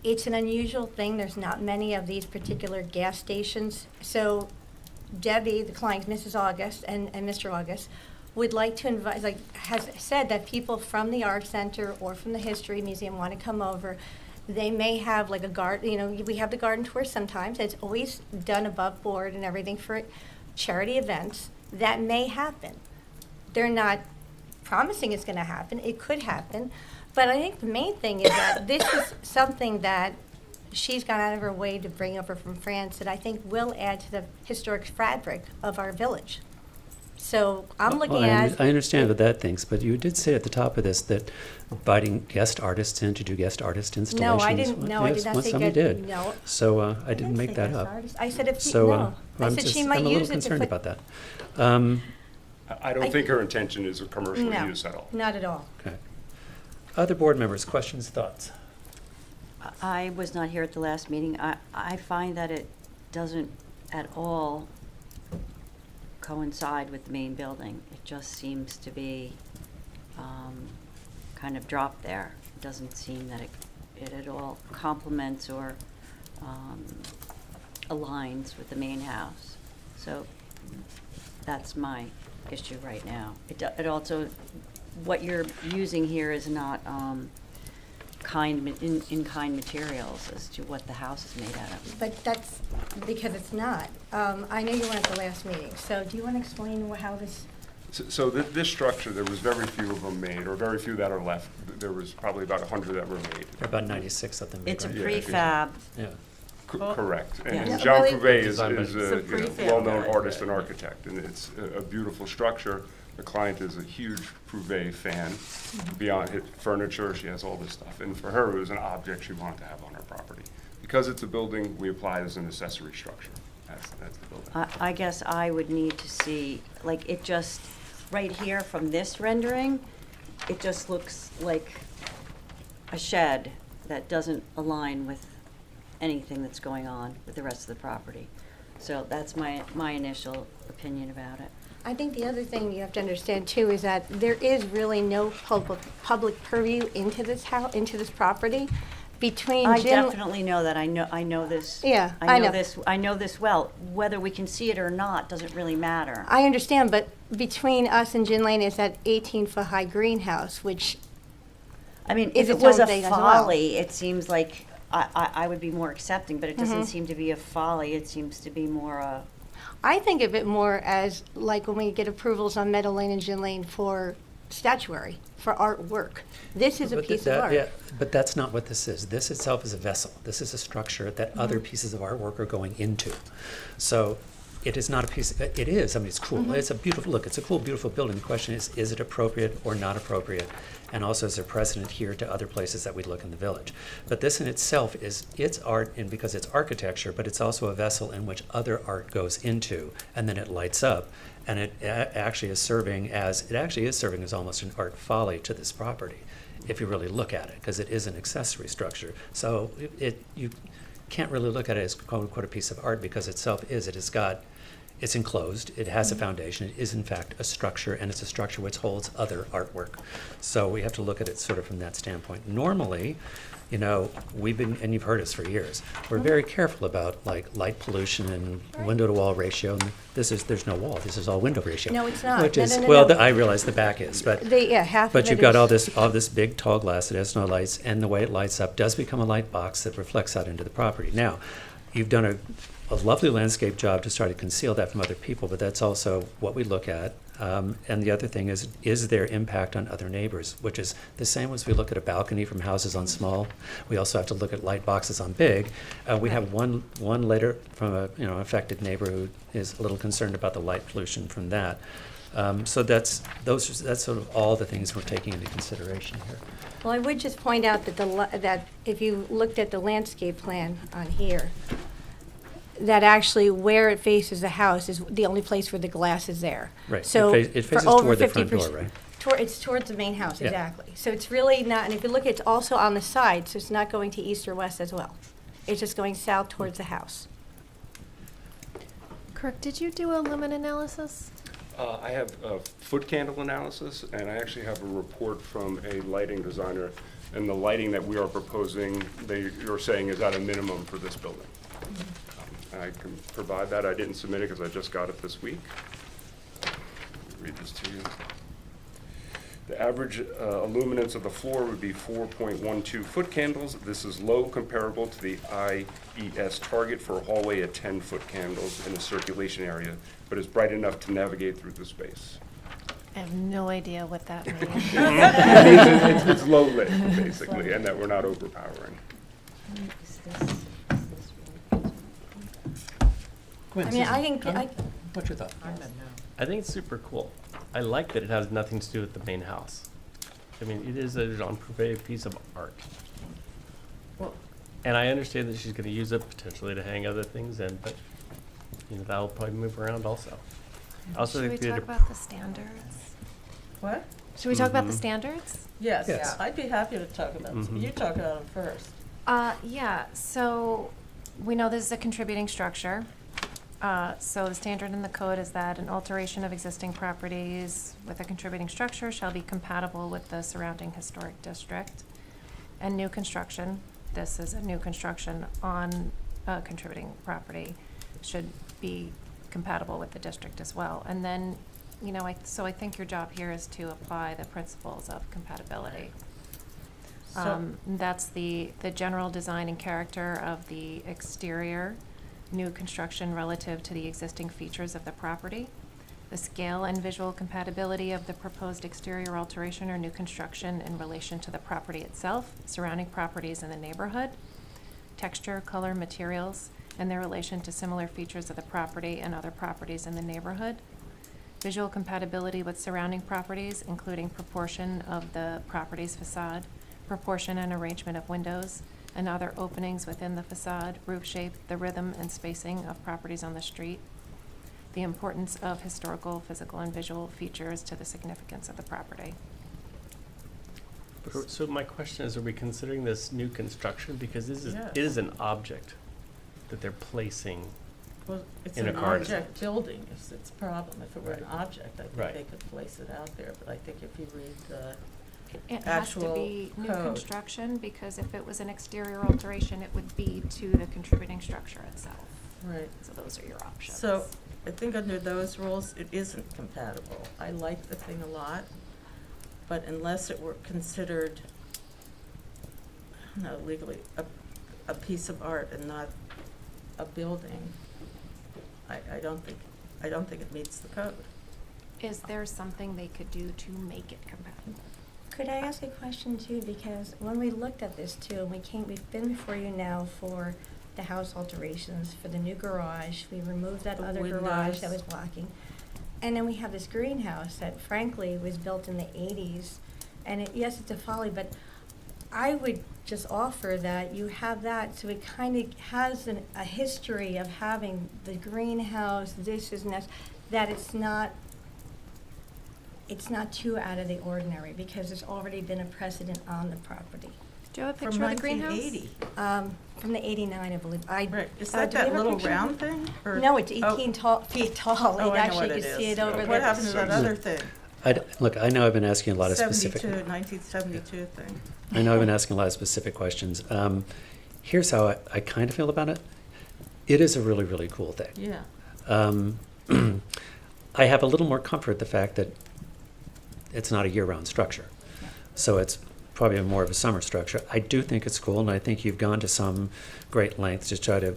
It's an unusual thing, there's not many of these particular gas stations. So Debbie, the client, Mrs. August and Mr. August, would like to invite, has said that people from the Art Center or from the History Museum want to come over. They may have like a garden, you know, we have the garden tour sometimes. It's always done above board and everything for charity events. That may happen. They're not promising it's going to happen. It could happen. But I think the main thing is that this is something that she's gone out of her way to bring over from France that I think will add to the historic fabric of our village. So I'm looking Well, at. I understand what that thinks, but you did say at the top of this that inviting guest artists in to do guest artist installations. No, I didn't. No, I Yes, did not well, say somebody good. did. No. So I didn't make say that guest up. artist. I said if So no. I I'm said just, she might I'm a use little it to concerned put. about that. I don't think her intention is a commercial No, use at all. not at all. Okay. Other board members, questions, thoughts? I was not here at the last meeting. I find that it doesn't at all coincide with the main building. It just seems to be kind of dropped there. It doesn't seem that it at all complements or aligns with the main house. So that's my issue right now. It also, what you're using here is not in-kind materials as to what the house is made out of. But that's because it's not. I know you weren't at the last meeting, so do you want to explain how this? So this structure, there was very few of them made, or very few that are left. There was probably about 100 that were made. There are about 96 of them. It's a right? prefab. Yeah. Correct. Yeah. And Yeah. John Well, Prouvé is It's a a prefab well-known guy. artist and architect, and it's a beautiful structure. The client is a huge Prouvé fan. Beyond his furniture, she has all this stuff. And for her, it was an object she wanted to have on her property. Because it's a building, we apply it as an accessory structure. That's the building. I guess I would need to see, like, it just, right here from this rendering, it just looks like a shed that doesn't align with anything that's going on with the rest of the property. So that's my initial opinion about it. I think the other thing you have to understand too is that there is really no public purview into this house, into this property between I Jim. definitely know that. I know this. Yeah, I I know know. this. I know this well. Whether we can see it or not doesn't really matter. I understand, but between us and Gin Lane is that 18-foot high greenhouse, which I mean, is if it its was own a thing as well. folly, it seems like I would be more accepting, but it doesn't Mhm. seem to be a folly. It seems to be more a. I think of it more as like when we get approvals on Meadow Lane and Gin Lane for statuary, for artwork. This is a But piece that- of art. yeah, but that's not what this is. This itself is a vessel. This is a structure that other Mm-hmm. pieces of artwork are going into. So it is not a piece, it is, I mean, it's cool. Mm-hmm. It's a beautiful, look, it's a cool, beautiful building. The question is it appropriate or not appropriate? And also, is there precedent here to other places that we look in the village? But this in itself is, it's art, and because it's architecture, but it's also a vessel in which other art goes into, and then it lights up. And it actually is serving as almost an art folly to this property, if you really look at it, because it is an accessory structure. So you can't really look at it as quote unquote a piece of art, because itself is, it's enclosed, it has a foundation, it is in fact a structure, and it's a structure which holds other artwork. So we have to look at it sort of from that standpoint. Normally, you know, we've been, and you've heard us for years, we're very careful about like light pollution and window to wall ratio. And there's no wall, this is all window ratio. No, it's not. Which No, is, no, no, well, no. I realize the back is, but. Half But of you've it got is- all this big tall glass that has no lights, and the way it lights up does become a light box that reflects out into the property. Now, you've done a lovely landscape job to try to conceal that from other people, but that's also what we look at. And the other thing is there impact on other neighbors, which is the same as we look at a balcony from houses on small. We also have to look at light boxes on big. We have one letter from a affected neighbor who is a little concerned about the light pollution from that. So that's sort of all the things we're taking into consideration here. Well, I would just point out that that if you looked at the landscape plan on here, that actually where it faces the house is the only place where the glass is there. Right. So It for faces over toward the front 50% door, right? It's towards the main house, Yeah. exactly. So it's really not, and if you look, it's also on the side, so it's not going to east or west as well. It's just going south towards the house. Kirk, did you do a lumen analysis? I have a foot candle analysis, and I actually have a report from a lighting designer, and the lighting that we are proposing, you're saying is at a minimum for this building. I can provide that. I didn't submit it because I just got it this week. Read this to you. The average illuminance of the floor would be 4.12 foot candles. This is low comparable to the IES target for a hallway at 10 foot candles in a circulation area, but is bright enough to navigate through the space. I have no idea what that means. It's low lit, basically, and that we're not overpowering. Gwen, I mean, I Susan, can, comment? What's your thought? I think it's super cool. I like that it has nothing to do with the main house. I mean, it is a Jean Prouvé piece of art. And I understand that she's going to use it potentially to hang other things in, but that'll probably move around also. Also, Should we think the talk other- about the standards? What? Should we talk about the Mhm. standards? Yes, Yes. I'd be happy to talk about, you talk about them first. Yeah, so we know this is a contributing structure. So the standard in the code is that an alteration of existing properties with a contributing structure shall be compatible with the surrounding historic district. And new construction, this is a new construction on a contributing property, should be compatible with the district as well. And then, you know, so I think your job here is to apply the principles of compatibility. That's the general design and character of the exterior, new construction relative to the existing features of the property, the scale and visual compatibility of the proposed exterior alteration or new construction in relation to the property itself, surrounding properties in the neighborhood, texture, color, materials, and their relation to similar features of the property and other properties in the neighborhood, visual compatibility with surrounding properties, including proportion of the property's facade, proportion and arrangement of windows and other openings within the facade, roof shape, the rhythm and spacing of properties on the street, the importance of historical, physical, and visual features to the significance of the property. So my question is, are we considering this new construction? Because this is, Yes. it is an object that they're placing. Well, it's In a an garden. object building is its problem. If it were an object, I Right. think they could place it out there, but I think if you read the, It has to Actual be new code. construction, because if it was an exterior alteration, it would be to the contributing structure itself. right. So those are your options. So I think under those rules, it isn't compatible. I like the thing a lot, but unless it were considered, I don't know, legally, a piece of art and not a building, I don't think it meets the code. Is there something they could do to make it compatible? Could I ask a question too? Because when we looked at this too, we've been before you now for the house alterations, for the new garage. We removed that The other garage that windows. was blocking. And then we have this greenhouse that frankly was built in the 80s. And yes, it's a folly, but I would just offer that you have that so it kind of has a history of having the greenhouse, this is that it's not too out of the ordinary because there's already been a precedent on the property. Do you have a From picture of the greenhouse? 1980. From the 89, I believe. Right, is do that we that have a little picture? round thing? Or- No, it's oh, 18 feet tall. Oh, I know Actually, what you it can see is. it over there. What happened to that other thing? Look, I know I've been asking a lot of specific. 1972 thing. I know I've been asking a lot of specific questions. Here's how I kind of feel about it. It is a really, really cool thing. Yeah. I have a little more comfort the fact that it's not a year-round structure. So it's probably more of a summer structure. I do think it's cool, and I think you've gone to some great lengths to try to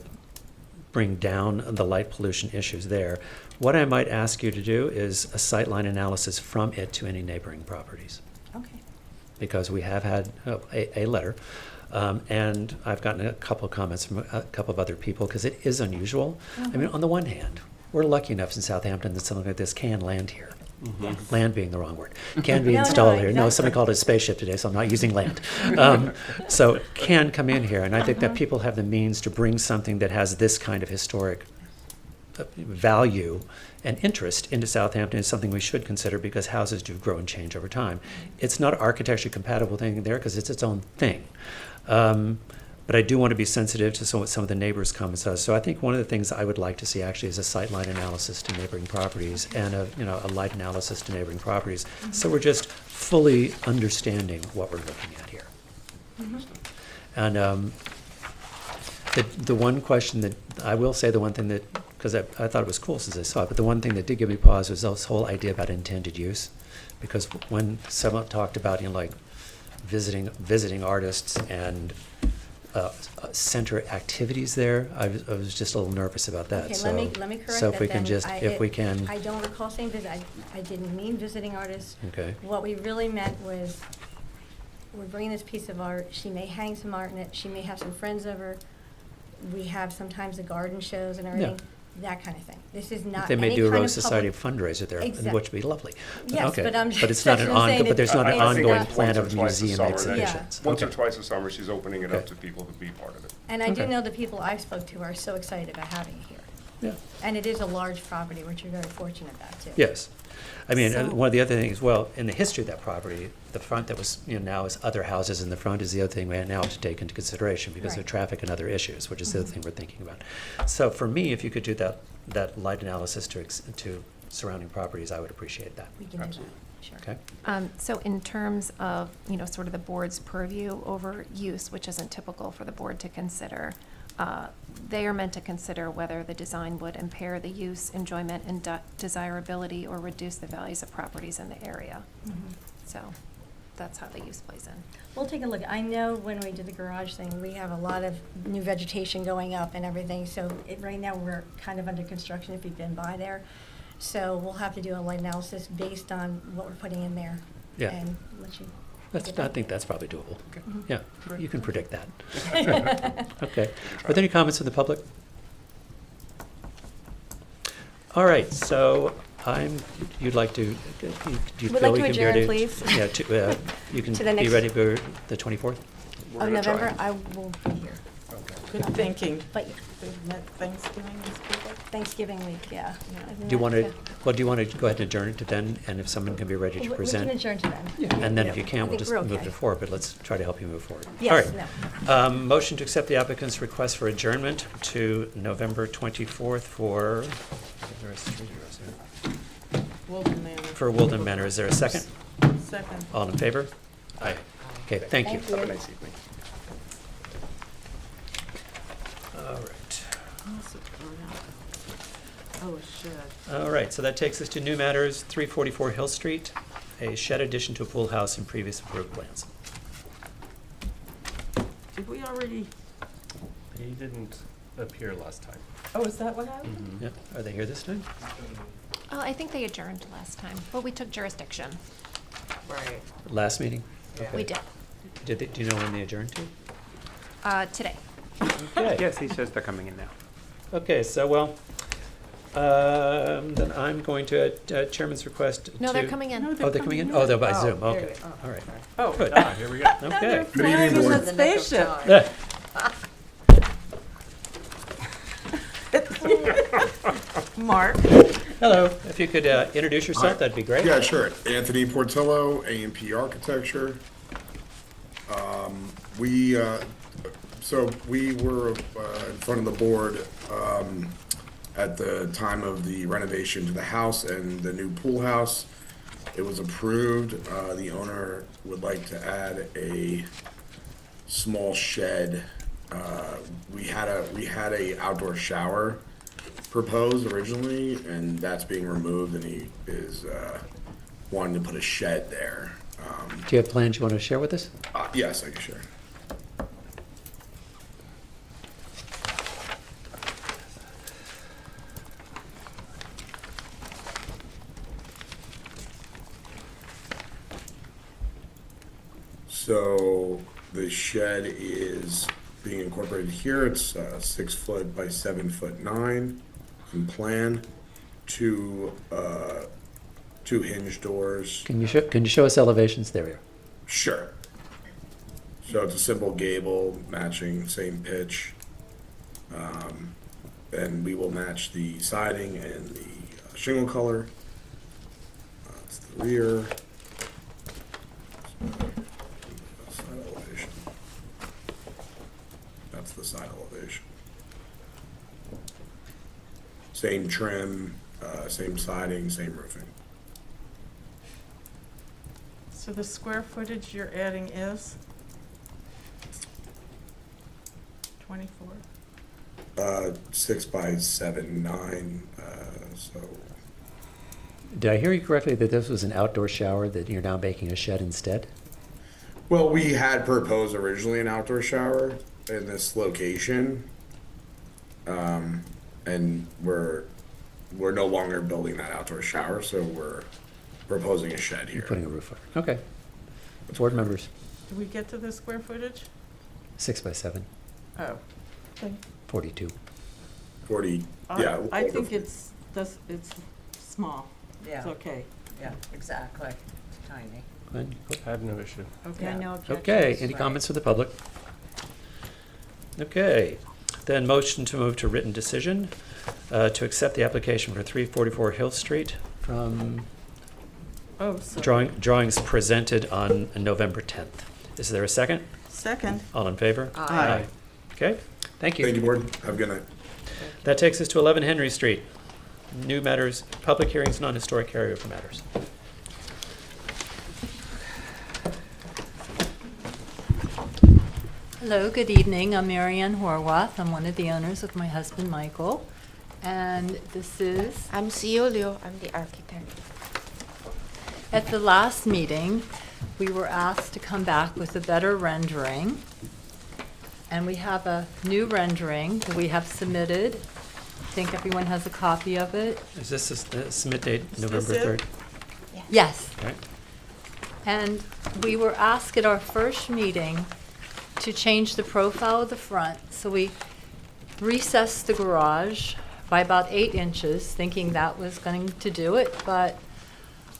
bring down the light pollution issues there. What I might ask you to do is a sightline analysis from it to any neighboring properties, Okay. because we have had a letter, and I've gotten a couple of comments from a couple of other people, because it is unusual. I mean, on the one hand, we're lucky enough in Southampton that something like this can land here. Yes. Land being the wrong word. Can be No, no, installed here. No, exactly. somebody called it a spaceship today, so I'm not using land. So can come in here, and I think that people have the means to bring something that has this kind of historic value and interest into Southampton is something we should consider, because houses do grow and change over time. It's not an architecturally compatible thing there because it's its own thing. But I do want to be sensitive to some of the neighbors' comments. So I think one of the things I would like to see actually is a sightline analysis to neighboring properties and a light analysis to neighboring properties. So we're just fully understanding what we're looking at here. And the one question that, I will say the one thing that, because I thought it was cool since I saw it, but the one thing that did give me pause was this whole idea about intended use. Because when someone talked about, like visiting artists and center activities there, I was just a little nervous about that. Okay, So let me correct so if that we can then. just, if we can, I don't recall saying visit, I didn't mean visiting artists. okay. What we really meant was, we're bringing this piece of art, she may hang some art in it, she may have some friends over, we have sometimes the garden shows and everything, that kind of thing. This is not They any may kind do of a public. Rose Society fundraiser there, Exact- which would be lovely. Yes, Okay. but I'm But it's not that's an what I'm saying, but there's not an it's ongoing not- plan Once or of twice a museum summer, that- exhibitions. Once or Okay. twice a summer, she's opening it up Okay. to people to be part of it. And I do Okay. know the people I spoke to are so excited about having it here. Yeah. And it is a large property, which you're very fortunate about, too. Yes. I mean, So- one of the other things, well, in the history of that property, the front that was, now is other houses in the front is the other thing we now have to take into consideration because of Right. traffic and other issues, which is the other Mhm. thing we're thinking about. So for me, if you could do that light analysis to surrounding properties, I would appreciate that. We can do that, Absolutely. sure. Okay? So in terms of, sort of the board's purview over use, which isn't typical for the board to consider, they are meant to consider whether the design would impair the use, enjoyment, and desirability, or reduce the values of properties in the area. Mhm. So that's how the use plays in. We'll take a look. I know when we did the garage thing, we have a lot of new vegetation going up and everything, so right now, we're kind of under construction if you've been by there. So we'll have to do a light analysis based on what we're putting in there. Yeah. And let you. I think that's probably doable. Mhm. Yeah, you can predict that. Okay. Are there any comments from the public? All right, so you'd like to, do you Would feel like you to can be ready? adjourn, please. Yeah, you can To the be next- ready for the 24th? We're Of gonna try. November, I will be here. Good thinking. But They've met Thanksgiving this people. Thanksgiving week, yeah. Do you want to, well, do you want to go ahead and adjourn it to then, and if someone can be ready to We present? can adjourn to then. And then if you I can, we'll think just we're move okay. it forward, but let's try to help you move forward. Yes, All right. Motion to accept the applicant's request for adjournment to November 24th for, is there a street or is there- Wilton Manor. for Wilden Manor. Is there a second? Second. All in favor? Aye. Okay, thank you. Thank you. Have a nice evening. All right. Oh, a shed. All right, so that takes us to new matters, 344 Hill Street, a shed addition to a pool house in previous approved plans. Did we already, He didn't appear last time. oh, is that what happened? Yeah, are they here this time? Oh, I think they adjourned last time. Well, we took jurisdiction. Right. Last meeting? We did. Do you know when they adjourned to? Today. Okay. Yes, he says they're coming in now. Okay, so, well, then I'm going to, at Chairman's request to... No, they're coming in. No, Oh, they're coming in? Oh, they're by Oh, Zoom, there okay. you go. All right. Oh. Good. Here we go. Okay. Flying in the spaceship. Yeah. Mark. Hello, if you could introduce yourself, that'd be great. Yeah, sure. Anthony Portillo, A&P Architecture. We were in front of the board at the time of the renovation to the house and the new pool house. It was approved. The owner would like to add a small shed. We had a outdoor shower proposed originally, and that's being removed, and he is wanting to put a shed there. Do you have plans you want to share with us? Yes, I can share. So the shed is being incorporated here. It's 6 foot by 7'9" in plan. Two hinge doors. Can you show us elevations? There we are. Sure. So it's a simple gable matching same pitch. And we will match the siding and the shingle color. That's the rear. Side elevation. That's the side elevation. Same trim, same siding, same roofing. So the square footage you're adding is? 24? 6 by 7'9", so. Did I hear you correctly that this was an outdoor shower that you're now making a shed instead? Well, we had proposed originally an outdoor shower in this location. And we're no longer building that outdoor shower, so we're proposing a shed You're here. putting a roof on it. Okay. Board members, Did we get to the square footage? 6 by 7, Oh. Okay. 42. 40, yeah. I think it's small. Yeah. It's okay. Yeah, exactly. It's tiny. Glenn? I have no issue. Okay. No objections. Okay, any Right. comments from the public? Okay, then motion to move to written decision. to accept the application for 344 Hill Street from Oh, sorry. drawings presented on November 10th. Is there a second? Second. All in favor? Aye. Okay, thank you. Thank you, board. Have a good night. That takes us to 11 Henry Street. New matters, public hearings, non-historic carryover matters. Hello, good evening. I'm Marianne Horwath. I'm one of the owners with my husband, Michael. And this is, I'm Seo Liu, I'm the architect. at the last meeting, we were asked to come back with a better rendering. And we have a new rendering that we have submitted. I think everyone has a copy of it. Is this the submit date, Is November this it? 3rd? Yes. Right. And we were asked at our first meeting to change the profile of the front. So we recessed the garage by about 8 inches, thinking that was going to do it. But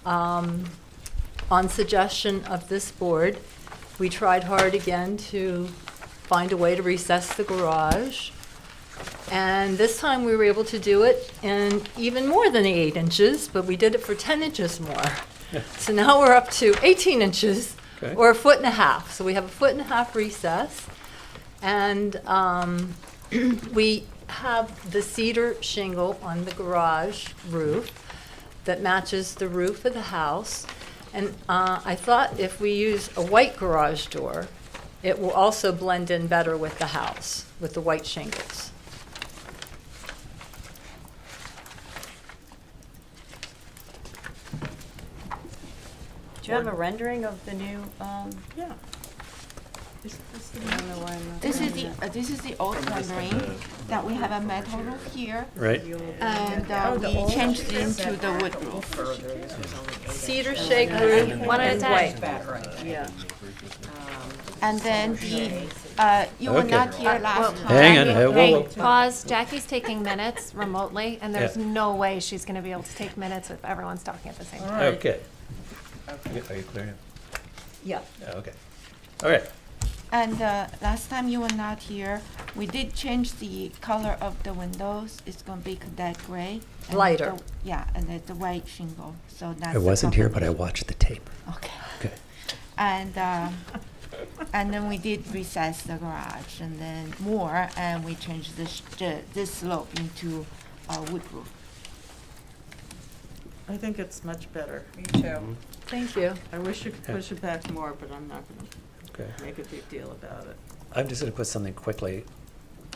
on suggestion of this board, we tried hard again to find a way to recess the garage. And this time we were able to do it in even more than 8 inches, but we did it for 10 inches more. So now we're up to 18 inches, Okay. or 1.5 feet. So we have a 1.5 foot recess. And we have the cedar shingle on the garage roof that matches the roof of the house. And I thought if we use a white garage door, it will also blend in better with the house, with the white shingles. Do you have a rendering of the new, Yeah. I don't know why I'm not. This is the old rendering, that we have a metal roof here, Right? and we changed it into the wood roof. Cedar shake roof One at a and time. white. Yeah. And then you were Okay. not here last time. Hang on, whoa, whoa. Pause. Jackie's taking minutes remotely, and there's Yeah. no way she's going to be able to take minutes if everyone's talking at the same time. Okay. Are you clear now? Yeah. Okay. All right. And last time you were not here, we did change the color of the windows. It's gonna be that gray. and Lighter. Yeah, and it's the white shingle, so that's. I the wasn't here, but I combination. watched the tape. Okay. Okay. And then we did recess the garage and then more, and we changed this slope into a wood roof. I think it's much better. Me too. Thank you. I wish you could push it back more, but I'm not gonna Okay. make a big deal about it. I'm just going to put something quickly,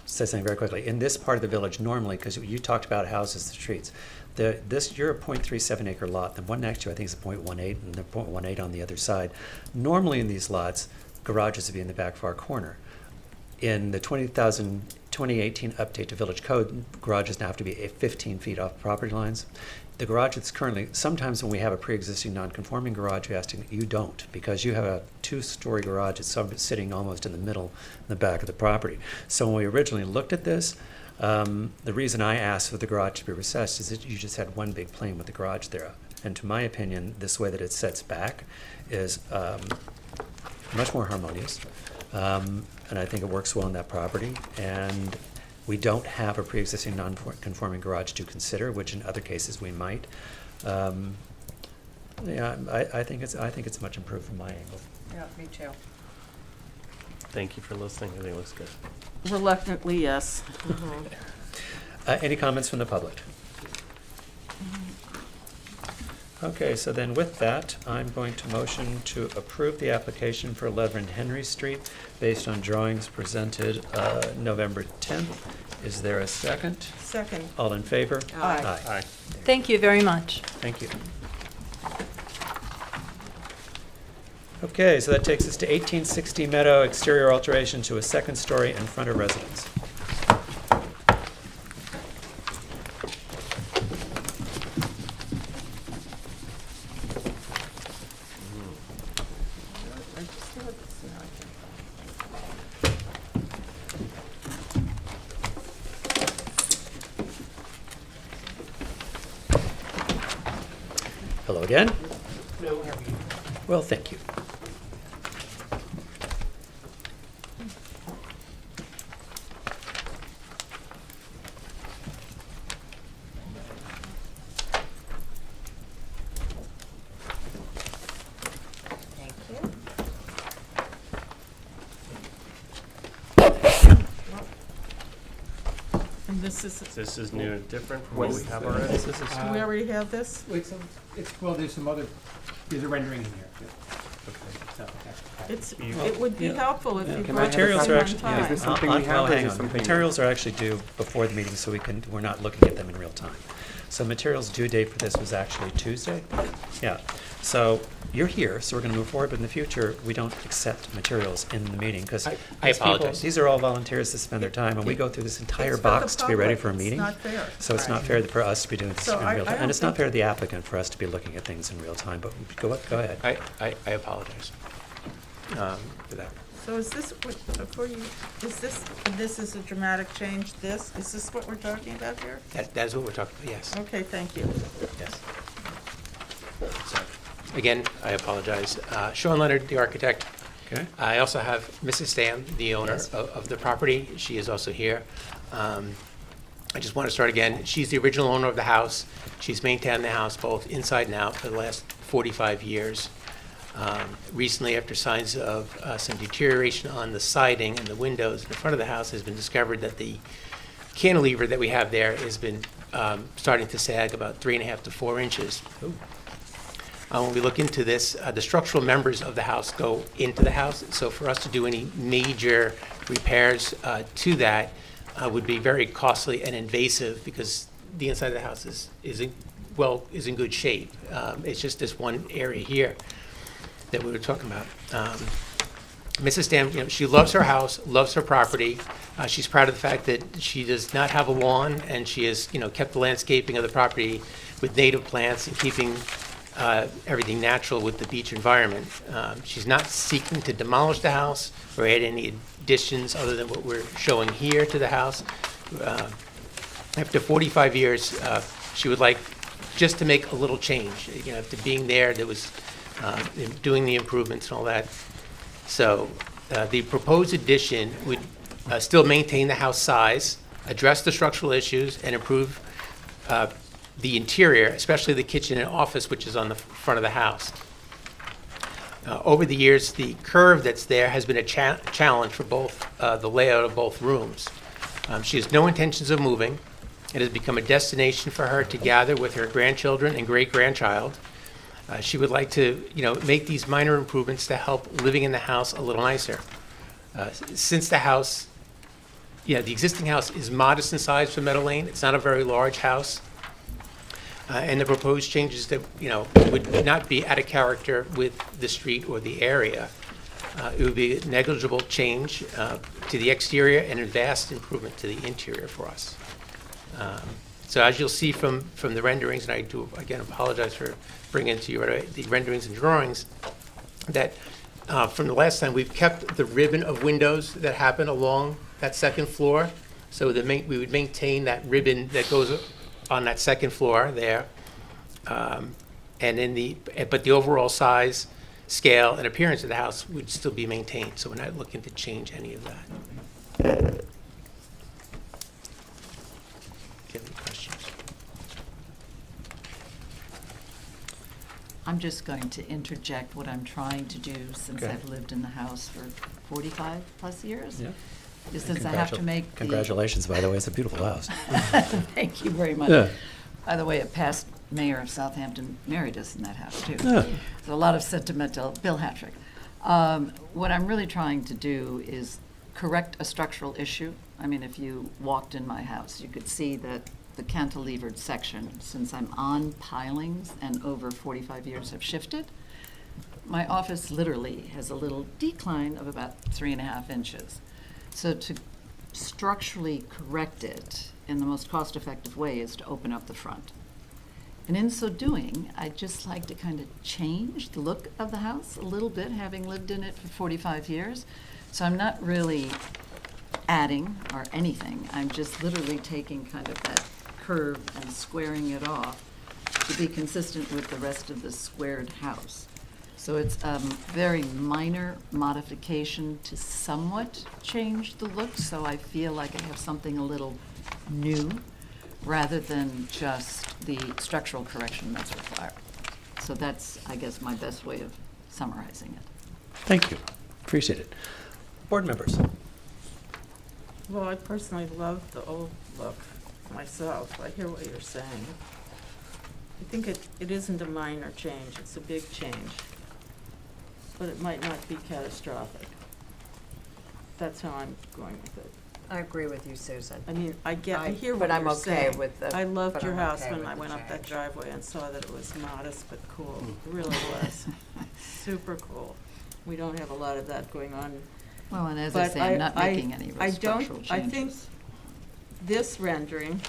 say something very quickly. In this part of the village, normally, because you talked about houses, the streets, you're a 0.37 acre lot. The one next to you, I think, is a 0.18, and the 0.18 on the other side. Normally in these lots, garages would be in the back far corner. In the 2018 update to Village Code, garages now have to be 15 feet off property lines. The garage that's currently, sometimes when we have a pre-existing non-conforming garage, you don't, because you have a 2-story garage that's sitting almost in the middle, in the back of the property. So when we originally looked at this, the reason I asked for the garage to be recessed is that you just had one big plane with the garage there. And to my opinion, this way that it sets back is much more harmonious. And I think it works well on that property. And we don't have a pre-existing non-conforming garage to consider, which in other cases we might. Yeah, I think it's much improved from my angle. Yeah, me too. Thank you for listening. I think it looks good. Reluctantly, yes. Any comments from the public? Okay, so then with that, I'm going to motion to approve the application for 11 Henry Street based on drawings presented November 10th. Is there a second? Second. All in favor? Aye. Aye. Thank you very much. Thank you. Okay, so that takes us to 1860 Meadow, exterior alteration to a second story in front of residence. Hello again. Well, thank you. This is, This is new and different from What what we is have the- already. This is, do we already have this? Well, there's some other, there's a rendering in here. It would be helpful if yeah, you Can brought I this have a materials in are on actually, time. Is this something well, we have, or is hang this on. something- Materials are actually due before the meeting, so we're not looking at them in real time. So materials due date for this was actually Tuesday? Yeah. So you're here, so we're gonna move forward, but in the future, we don't accept materials in the meeting, because I apologize. these are all volunteers to spend their time, and we go through this entire It's for the box to be ready public. for a meeting. It's not fair. So it's not fair for us to be doing this So in I- real I time. don't And it's not think- fair to the applicant for us to be looking at things in real time, but go ahead. I apologize for that. So is this, before you, this is a dramatic change, is this what we're talking about here? That is what we're talking about, yes. Okay, thank you. Yes. So, again, I apologize. Sean Leonard, the architect. Okay. I also have Mrs. Stam, the owner Yes. of the property. She is also here. I just want to start again. She's the original owner of the house. She's maintained the house both inside and out for the last 45 years. Recently, after signs of some deterioration on the siding and the windows in the front of the house, has been discovered that the cantilever that we have there has been starting to sag about 3.5 to 4 inches. When we look into this, the structural members of the house go into the house, so for us to do any major repairs to that would be very costly and invasive, because the inside of the house is in good shape. It's just this one area here that we were talking about. Mrs. Stam, she loves her house, loves her property. She's proud of the fact that she does not have a lawn, and she has, kept the landscaping of the property with native plants and keeping everything natural with the beach environment. She's not seeking to demolish the house or add any additions other than what we're showing here to the house. After 45 years, she would like just to make a little change. After being there was doing the improvements and all that. So the proposed addition would still maintain the house size, address the structural issues, and improve the interior, especially the kitchen and office, which is on the front of the house. Over the years, the curve that's there has been a challenge for both the layout of both rooms. She has no intentions of moving. It has become a destination for her to gather with her grandchildren and great-grandchild. She would like to, make these minor improvements to help living in the house a little nicer. Since the house, the existing house is modest in size for Meadow Lane, it's not a very large house. And the proposed changes that, would not be out of character with the street or the area. It would be a negligible change to the exterior and a vast improvement to the interior for us. So as you'll see from the renderings, and I do, again, apologize for bringing to you the renderings and drawings, that from the last time, we've kept the ribbon of windows that happen along that second floor. So we would maintain that ribbon that goes on that second floor there. But the overall size, scale, and appearance of the house would still be maintained. So we're not looking to change any of that. Do you have any questions? I'm just going to interject what I'm trying to do since Okay. I've lived in the house for 45 plus years. Yeah. Is since I have to make the. Congratulations, by the way, it's a beautiful house. Thank you very much. Yeah. By the way, a past mayor of Southampton married us in that house, too. Yeah. So a lot of sentimental, Bill Hattrick. What I'm really trying to do is correct a structural issue. I mean, if you walked in my house, you could see that the cantilevered section, since I'm on pilings and over 45 years have shifted, my office literally has a little decline of about 3.5 inches. So to structurally correct it in the most cost-effective way is to open up the front. And in so doing, I'd just like to kind of change the look of the house a little bit, having lived in it for 45 years. So I'm not really adding or anything. I'm just literally taking kind of that curve and squaring it off to be consistent with the rest of the squared house. So it's a very minor modification to somewhat change the look, so I feel like I have something a little new rather than just the structural correction that's required. So that's, I guess, my best way of summarizing it. Thank you. Appreciate it. Board members? Well, I personally love the old look myself. I hear what you're saying. I think it isn't a minor change, it's a big change. But it might not be catastrophic. That's how I'm going with it. I agree with you, Susan. I mean, I hear but what I'm you're okay saying. with the- I loved but your I'm house okay when with I the went up that change. driveway and saw that it was modest but cool. It really was. Super cool. We don't have a lot of that going on. Well, and as I But say, I'm not making any real I structural don't, I think changes. this rendering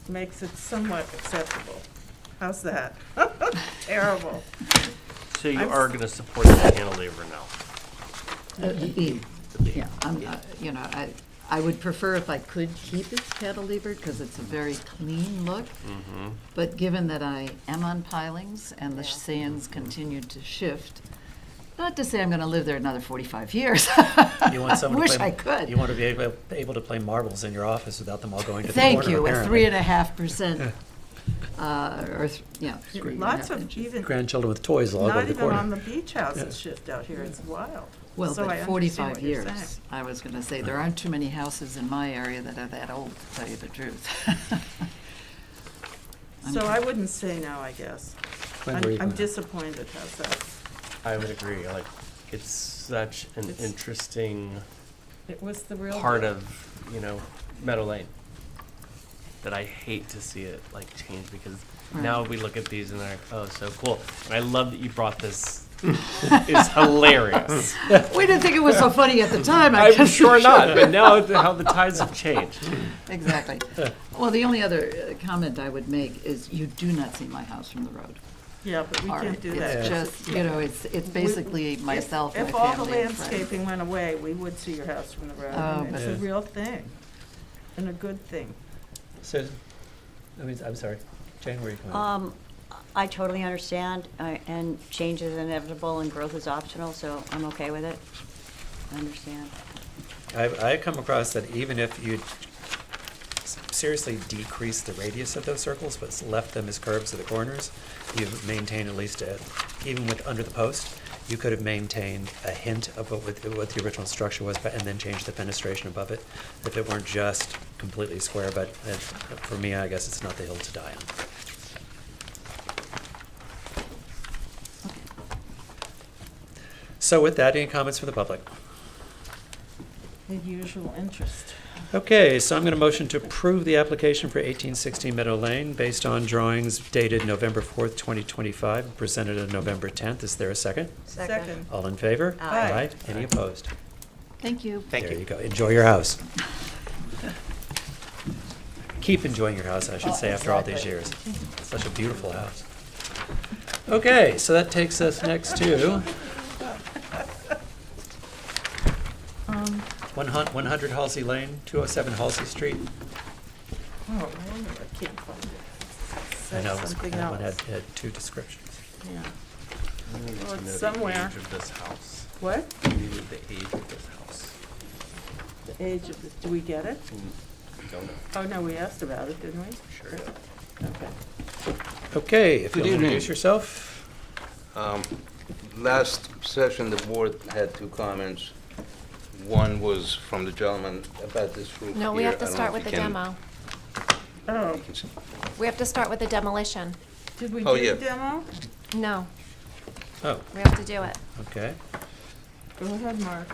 makes it somewhat acceptable. How's that? Terrible. So you I'm are s- going to support the cantilever now? Yeah, you know, I would prefer if I could keep it cantilevered, because it's a very clean look. Mm-hmm. But given that I am on pilings and the sands continue to shift, not to say I'm gonna live there another 45 years. You want someone to Wish play, I could. You want to be able to play marbles in your office without them all going to the corner, Thank you, at apparently. 3.5%, yeah, 3.5 Lots of inches. even, Grandchildren with toys all not over the even corner. on the beach houses shift out here. It's wild. Well, So I but understand 45 what you're years, saying. I was gonna say, there aren't too many houses in my area that are that old, to tell you the truth. So I wouldn't say no, I guess. When were you I'm gonna- disappointed, how's that? I would agree. Like, it's such an It's- interesting It was the real part deal. of, Meadow Lane that I hate to see it like change, because now we look at these and they're like, oh, so cool. And I love that you brought this. It's hilarious. We didn't think it was so funny at the time, I I'm guess. sure not, but now how the tides have changed. Exactly. Well, the only other comment I would make is you do not see my house from the road. Yeah, but we All can't right, do that. It's just, it's basically myself, my If all the family, and friends. landscaping went away, we would see your house from the road. Oh, And it's but- a real thing, and a good thing. Susan? I'm sorry. Jane, where are you going? I totally understand, and change is inevitable and growth is optional, so I'm okay with it. I understand. I come across that even if you seriously decrease the radius of those circles, but left them as curves at the corners, you've maintained at least, even with under the post, you could have maintained a hint of what the original structure was, and then changed the fenestration above it, if it weren't just completely square. But for me, I guess it's not the hill to die on. So with that, any comments from the public? The usual interest. Okay, so I'm going to motion to approve the application for 1816 Meadow Lane based on drawings dated November 4th, 2025, presented on November 10th. Is there a second? Second. All in favor? Aye. Any opposed? Thank you. There you go. Enjoy your house. Keep enjoying your house, I should say, after all these years. It's such a beautiful house. Okay, so that takes us next to 100 Halsey Lane, 207 Halsey Street. Oh, no wonder I can't find it. I know, Says something that one had else. two descriptions. Yeah. We need Well, to it's know somewhere. the age of this house. What? We need the age of this house. The age of the, do we get it? Don't know. Oh, no, we asked about it, didn't we? Sure. Okay. Okay, if Good you'll evening. introduce yourself. Last session, the board had two comments. One was from the gentleman about this roof No, we here. have to I don't start know with if the you can- demo. Oh, you can see. We have to start with the demolition. did we Oh, do yeah. the demo? No, Oh, we have to do it. okay. Go ahead, Mark.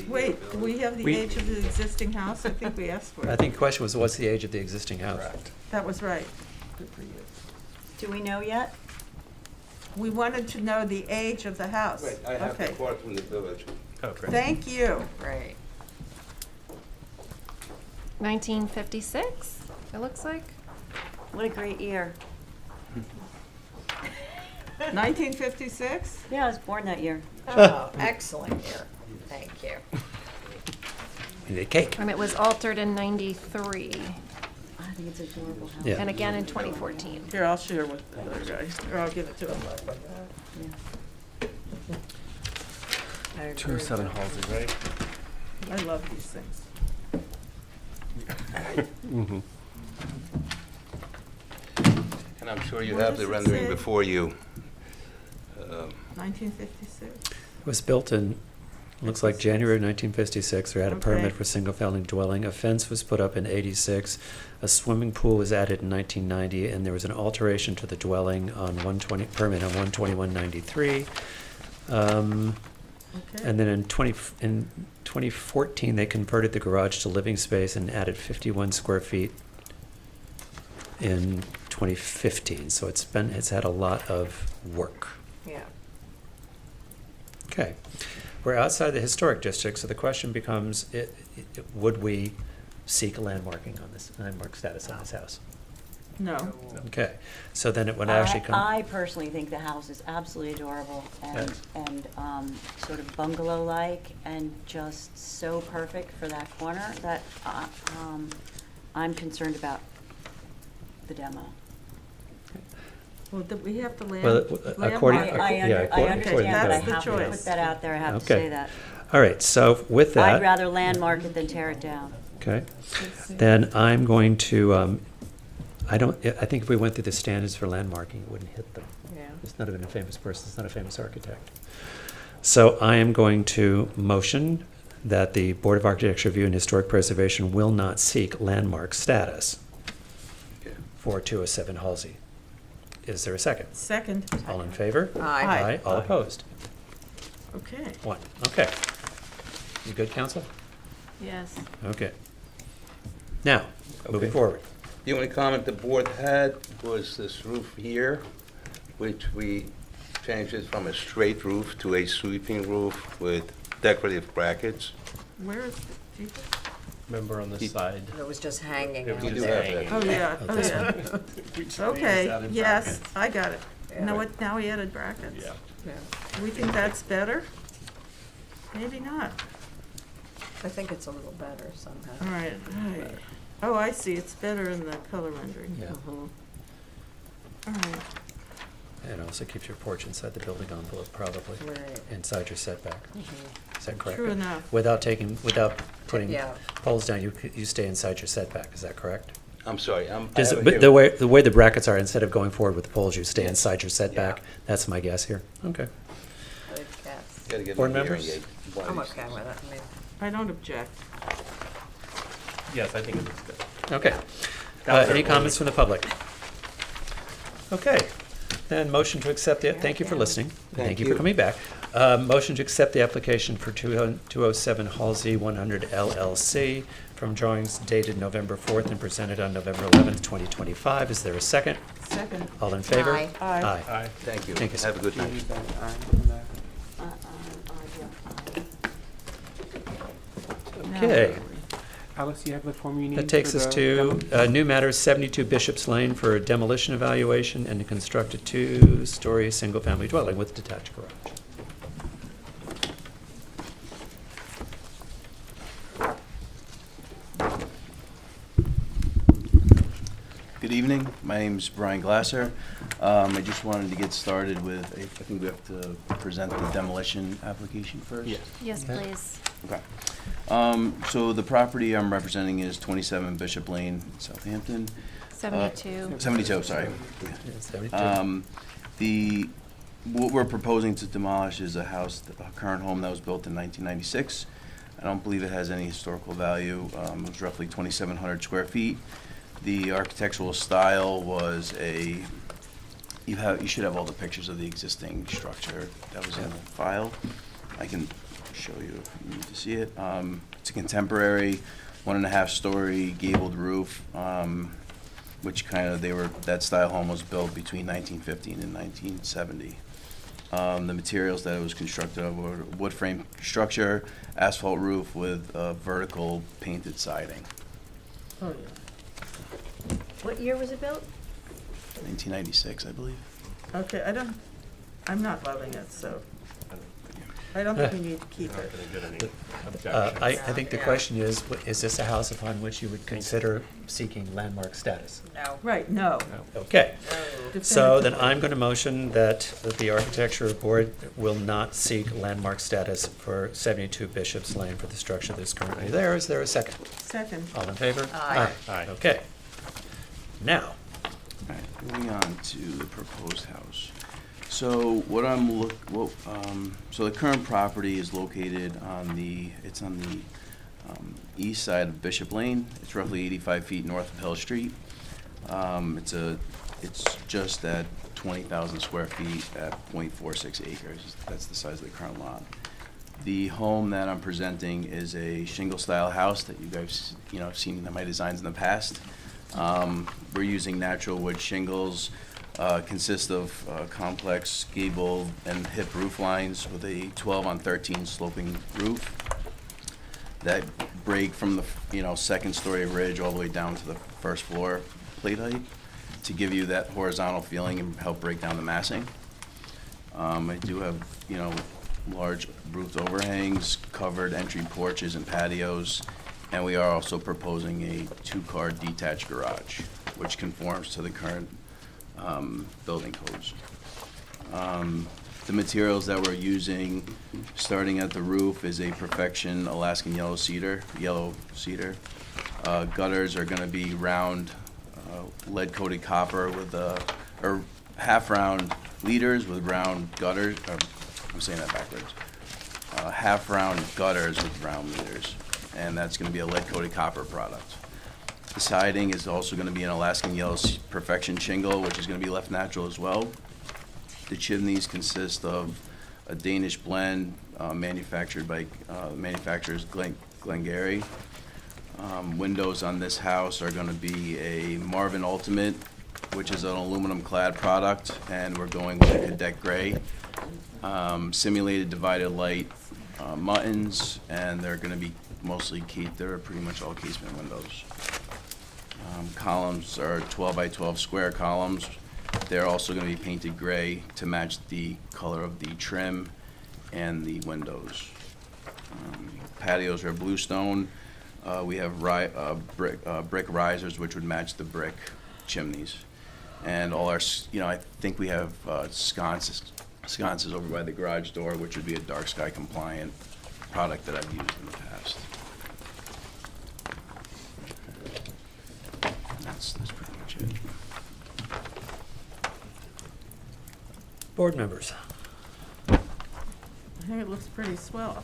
Wait, do we have the We- age of the existing house? I think we asked for I it. think the question was, what's the age of the existing house? That was right. Good for you. Do we know yet? We wanted to know the age of the house. Wait, I have the Okay. report from the village. Oh, great. Thank you. Great. 1956, it looks like. What a great year. 1956? Yeah, I was born that year. Oh, excellent year. Thank you. We need a cake. And it was altered in 93, I think it's adorable house. Yeah. and again in 2014. Here, I'll share with the other guy, or I'll give it to him. I agree 207 with Halsey, right? I love these things. Mm-hmm. And I'm sure you What have does the it rendering say? before you. 1956. was built in, looks like January 1956. They had a permit Okay. for single-family dwelling. A fence was put up in 86. A swimming pool was added in 1990, and there was an alteration to the dwelling on 120, permit on 12193. Okay. And then in 2014, they converted the garage to living space and added 51 square feet in 2015. So it's had a lot of work. Yeah. Okay. We're outside the historic district, so the question becomes, would we seek landmarking on this, landmark status on this house? No. Okay, so then it would actually come. I personally think the house is absolutely adorable and, sort of bungalow-like and just so perfect for that corner that, I'm concerned about the demo. Well, we have to Well, according- landmark. I yeah, according- understand, according but to I the have to choice. put that out there, I have to Okay. say that. All right, so with that. I'd rather landmark it than tear it down. Okay, then I'm going to, I think if we went through the standards for landmarking, it wouldn't hit them. Yeah. It's not even a famous person, it's not a famous architect. So I am going to motion that the Board of Architecture Review and Historic Preservation will not seek landmark status for 207 Halsey. Is there a second? Second. All in favor? Aye. Aye. All opposed? Okay. One. Okay. You good, counsel? Yes. Okay. Now, moving forward. The only comment the board had was this roof here, which we changed it from a straight roof to a sweeping roof with decorative brackets. Where is the, Remember on the side. It was just hanging It out. was You do just have hanging. oh, yeah, Oh, oh, this yeah. We just Okay, raised that in yes, brackets. I got it. Yeah. Now what, now we added brackets. Yeah. Yeah. We think that's better? Maybe not. I think it's a little better somehow. All right, all right. Oh, I see, it's better in the color rendering. Yeah. Mhm. All right, It also keeps your porch inside the building envelope, probably. Right. Inside your setback. Is that correct? True enough. Without putting Yeah. poles down, you stay inside your setback, is that correct? I'm sorry, I Does have it- it but here. the way the brackets are, instead of going forward with the poles, you stay inside your setback? Yeah. That's my guess here. Okay. Good guess. Gotta get Board my hearing members? aid one of I'm these okay days. with it. I mean, I don't object. Yes, I think it looks good. Okay. That was Any our comments from only- the public? Okay. Then motion to accept the, thank you for listening. Thank you for you. coming back. Motion to accept the application for 207 Halsey 100 LLC from drawings dated November 4th and presented on November 11th, 2025. Is there a second? Second. All in favor? Aye. Aye. Aye. Thank you. Thank you, sir. Have a good night. Okay. Alice, you have the form you need? That takes for us the to demo? new matters, 72 Bishop's Lane for a demolition evaluation and to construct a two-story, single-family dwelling with detached garage. Good evening. My name's Brian Glasser. I just wanted to get started with, I think we have to present the demolition application first? Yes. Yes, Okay. please. Okay. So the property I'm representing is 27 Bishop Lane, Southampton. 72. 72, sorry. Yeah, 72. What we're proposing to demolish is a house, a current home that was built in 1996. I don't believe it has any historical value. It was roughly 2,700 square feet. The architectural style was you should have all the pictures of the existing structure that was in the file. I can show you if you need to see it. It's a contemporary 1.5-story gabled roof, which that style home was built between 1915 and 1970. The materials that it was constructed of were wood frame structure, asphalt roof with vertical painted siding. Oh, yeah. What year was it built? 1996, I believe. Okay, I'm not loving it, so I don't think we need to keep Not it. gonna get any I objections. think the question is this a house upon which you would consider seeking landmark status? no. Right, no. Okay. No. So then I'm going to motion that the Architecture Board will not seek landmark status for 72 Bishop's Lane for the structure that's currently there. Is there a second? Second. All in favor? Aye. Aye. Okay. Now, All right, moving on to the proposed house. So so the current property is located on the east side of Bishop Lane. It's roughly 85 feet north of Hill Street. It's just at 20,000 square feet at 0.46 acres. That's the size of the current lot. The home that I'm presenting is a shingle-style house that you guys, have seen in my designs in the past. We're using natural wood shingles, consist of complex gable and hip roof lines with a 12-on-13 sloping roof that break from the second-story ridge all the way down to the first floor plate height to give you that horizontal feeling and help break down the massing. I do have large roofed overhangs, covered entry porches and patios, and we are also proposing a 2-car detached garage, which conforms to the current building codes. The materials that we're using, starting at the roof, is a Perfection Alaskan yellow cedar. Gutters are going to be round lead-coated copper with or half-round leaders with round gutters. I'm saying that backwards. Half-round gutters with round leaders, and that's going to be a lead-coated copper product. The siding is also going to be an Alaskan yellow Perfection shingle, which is going to be left natural as well. The chimneys consist of a Danish blend manufactured by manufacturers Glengarry. Windows on this house are going to be a Marvin Ultimate, which is an aluminum clad product, and we're going with a cadet gray. Simulated divided light muttons, and they're going to be mostly they're pretty much all casement windows. Columns are 12 by 12 square columns. They're also going to be painted gray to match the color of the trim and the windows. Patios are bluestone. We have brick risers, which would match the brick chimneys. And all our, I think we have sconces over by the garage door, which would be a dark sky compliant product that I've used in the past. That's pretty much it. Board members. I think it looks pretty swell.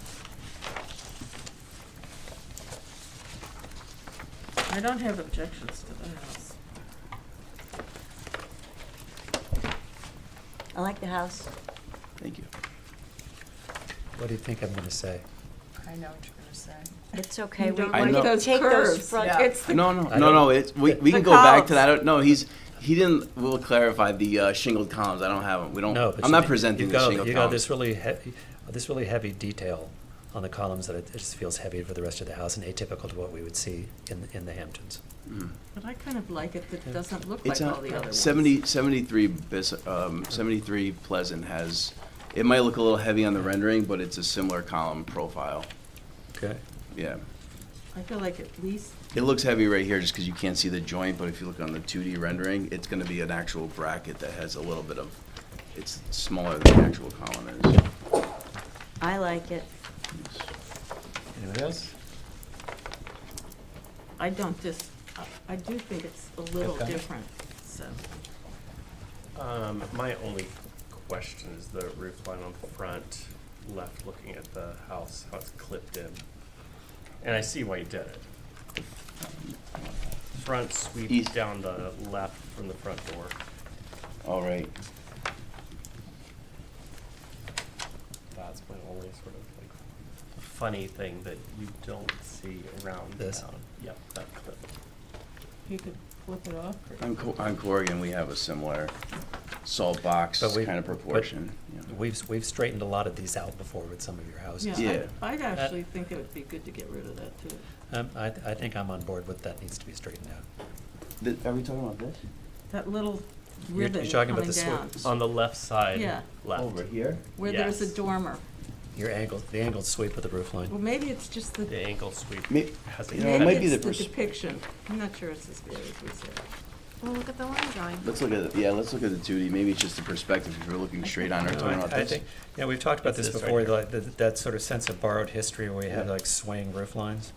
I don't have objections to the house. I like the house. Thank you. What do you think I'm going to say? I know what you're gonna say. It's okay. You We don't I we know. can those take curves, those front. yeah. It's the No. We can go back to that. No, he didn't. We'll clarify the shingled columns. I don't have them. We don't. No, but I'm not presenting the shingled you got columns. this really heavy detail on the columns that it just feels heavy for the rest of the house and atypical to what we would see in the Hamptons. Mm. But I kind of like it that it doesn't look It's like all the other ones. 73 Pleasant has. It might look a little heavy on the rendering, but it's a similar column profile. Okay. Yeah. I feel like at least, It looks heavy right here just because you can't see the joint, but if you look on the 2D rendering, it's going to be an actual bracket that has a little bit of. It's smaller than the actual column is. I like it. Anyone else? I don't just, I do think it's a little Okay. different, so. My only question is the roof line on the front left, looking at the house, how it's clipped in. And I see why you did it. Front sweep East. down the left from the front door. All right. That's my only sort of like funny thing that you don't see around This? town. Yep, that clip. You could flip it off. On Corrigan, we have a similar salt box But kind of proportion. Yeah. We've straightened a lot of these out before with some of your houses. Yeah, Yeah. I'd actually think it would be good to get rid of that too. I think I'm on board with that needs to be straightened out. Are we talking about this? That little You're ribbon talking about coming the down, On the left side, Yeah. left. Over here? where there's a Yes. dormer. The angled sweep of the roof line. Well, maybe it's just the, The ankle sweep May- has a You know, it might be maybe the it's the pers- depiction. I'm not sure it's as bad as we said. Well, look at the line drawing. Let's look at let's look at the 2D. Maybe it's just the perspective if you're looking straight on or No, talking about I this. think, we've talked about It's this this before, right that sort of sense of borrowed history where we have Yeah. like swaying roof lines.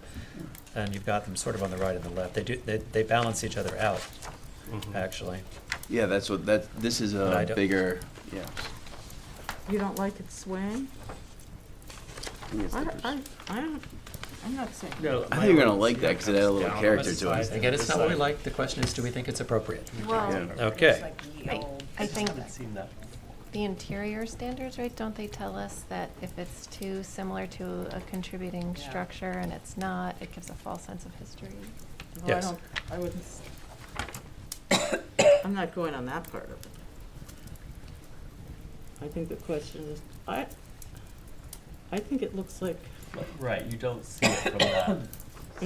And you've got them sort of on the right and the left. They balance each other out, Mhm. actually. Yeah, this is But I a don't- bigger, yeah. You don't like it swaying? I'm not saying. No, I think you're gonna like that because it added a little character to it. Again, it's not what we like, the question is, do we think it's appropriate? Well, Okay. I think haven't seen that. the interior standards, right, don't they tell us that if it's too similar to a contributing structure and it's not, it gives a false sense of history? Well, Yes. I wouldn't, I'm not going on that part of it. I think the question is, I think it looks like Right, you don't see it from that. an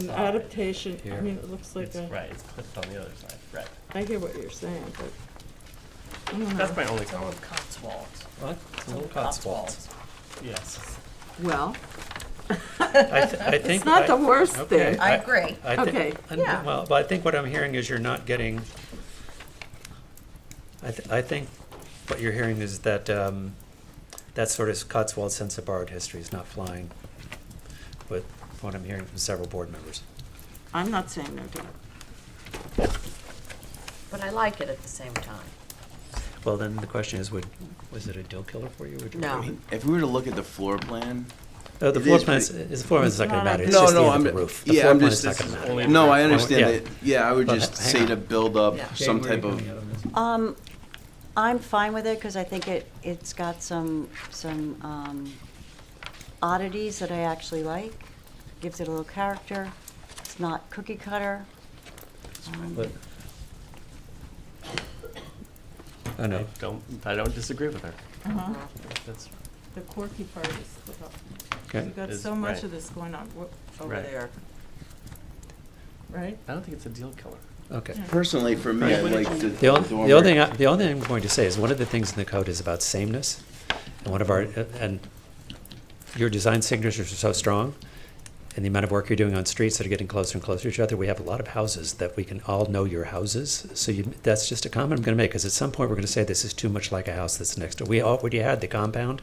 side. adaptation, I Here. mean, it looks like It's, a, right, it's clipped on the other side, right. I hear what you're saying, but I don't know. That's my only comment. Cotswolds. What? It's a little Cotswolds. Yes. Well, I think. it's not the worst okay, thing. I agree. I thi- Okay, and- yeah. Well, but I think what I'm hearing is you're not getting, I think what you're hearing is that, that sort of Cotswold sense of borrowed history is not flying with what I'm hearing from several board members. I'm not saying no to it. But I like it at the same time. Well, then the question is, was it a deal killer for you? Would you- No. I mean, if we were to look at the floor plan. The it floor is plan is pretty- the floor plan is not gonna matter, it's No, just the no, end I'm, of the roof. The yeah, floor I'm plan just, is not gonna matter. only- no, I Yeah. understand that, yeah, I would But just hang say on. to build up Yeah. some Jane, where are type you of. coming out on this? I'm fine with it because I think it's got some oddities that I actually like. Gives it a little character. It's not cookie cutter. But- I know. I don't disagree with her. Uh-huh. That's, The quirky part is, Okay. we've got Is- so much right. of this going on over Right. there. Right? I don't think it's a deal killer. Okay. Personally, for me, I like the The only dormer. the only thing I'm going to say is one of the things in the code is about sameness, and one of our and your design signatures are so strong, and the amount of work you're doing on streets that are getting closer and closer to each other. We have a lot of houses that we can all know your houses. So that's just a comment I'm going to make, because at some point we're going to say this is too much like a house that's next door. We already had the compound,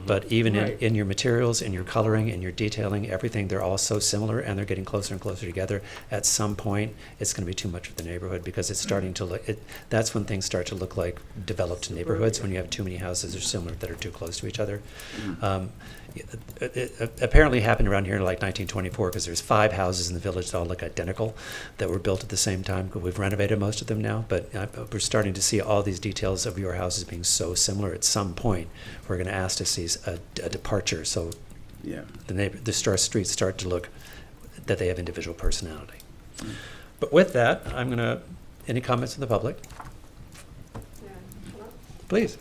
but even Right. in your materials, in your coloring, in your detailing, everything, they're all so similar, and they're getting closer and closer together. At some point, it's going to be too much for the neighborhood, because it's starting to look. That's when things start to look like developed neighborhoods, when you have too many houses that are similar that are too close to each other. It apparently happened around here in like 1924, because there's 5 houses in the village that all look identical that were built at the same time. We've renovated most of them now, but we're starting to see all these details of your houses being so similar. At some point, we're going to ask to see a departure, so Yeah. the streets start to look that they have individual personality. But with that, I'm going to, any comments from the public? Please.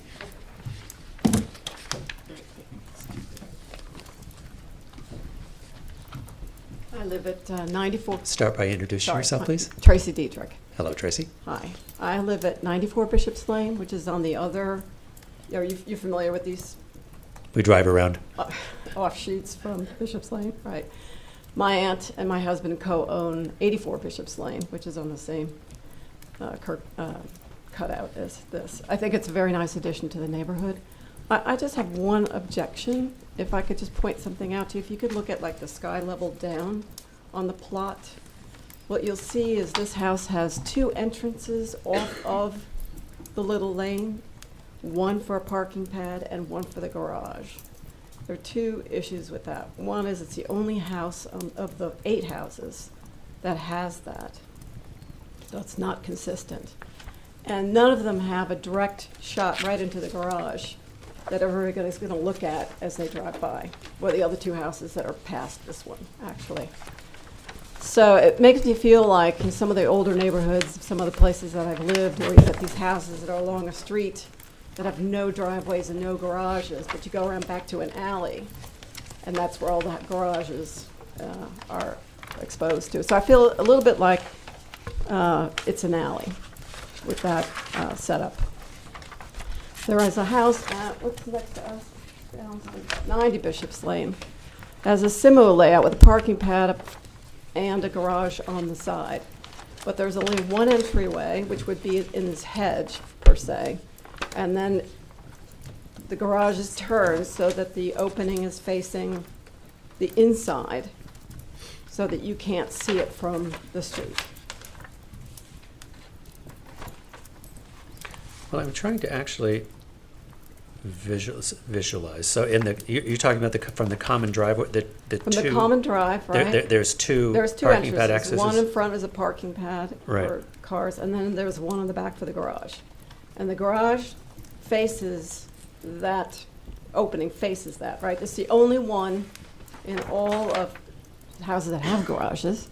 I live at 94. Start by introducing Sorry, yourself, please. Tracy Dietrich. Hello, Tracy. Hi. I live at 94 Bishop's Lane, which is on the other, are you familiar with these We drive around. offshoots from Bishop's Lane? Right. My aunt and my husband co-own 84 Bishop's Lane, which is on the same cutout as this. I think it's a very nice addition to the neighborhood. I just have one objection. If I could just point something out to you, if you could look at like the sky level down on the plot, what you'll see is this house has 2 entrances off of the little lane, one for a parking pad and one for the garage. There are 2 issues with that. One is it's the only house of the 8 houses that has that. So it's not consistent. And none of them have a direct shot right into the garage that everybody's going to look at as they drive by, or the other 2 houses that are past this one, actually. So it makes me feel like in some of the older neighborhoods, some of the places that I've lived, where you've got these houses that are along a street that have no driveways and no garages, but you go around back to an alley, and that's where all the garages are exposed to. So I feel a little bit like it's an alley with that setup. There is a house at, what's next to us? 90 Bishop's Lane. Has a similar layout with a parking pad and a garage on the side. But there's only one entryway, which would be in this hedge, per se. And then the garage is turned so that the opening is facing the inside, so that you can't see it from the street. Well, I'm trying to actually visualize. So you're talking about from the common driveway, the From two. the common drive, right? There's two There's two parking pad entrances. accesses. One in front is a parking pad Right. for cars, and then there's one on the back for the garage. And the garage faces that, opening faces that, right? It's the only one in all of houses that have garages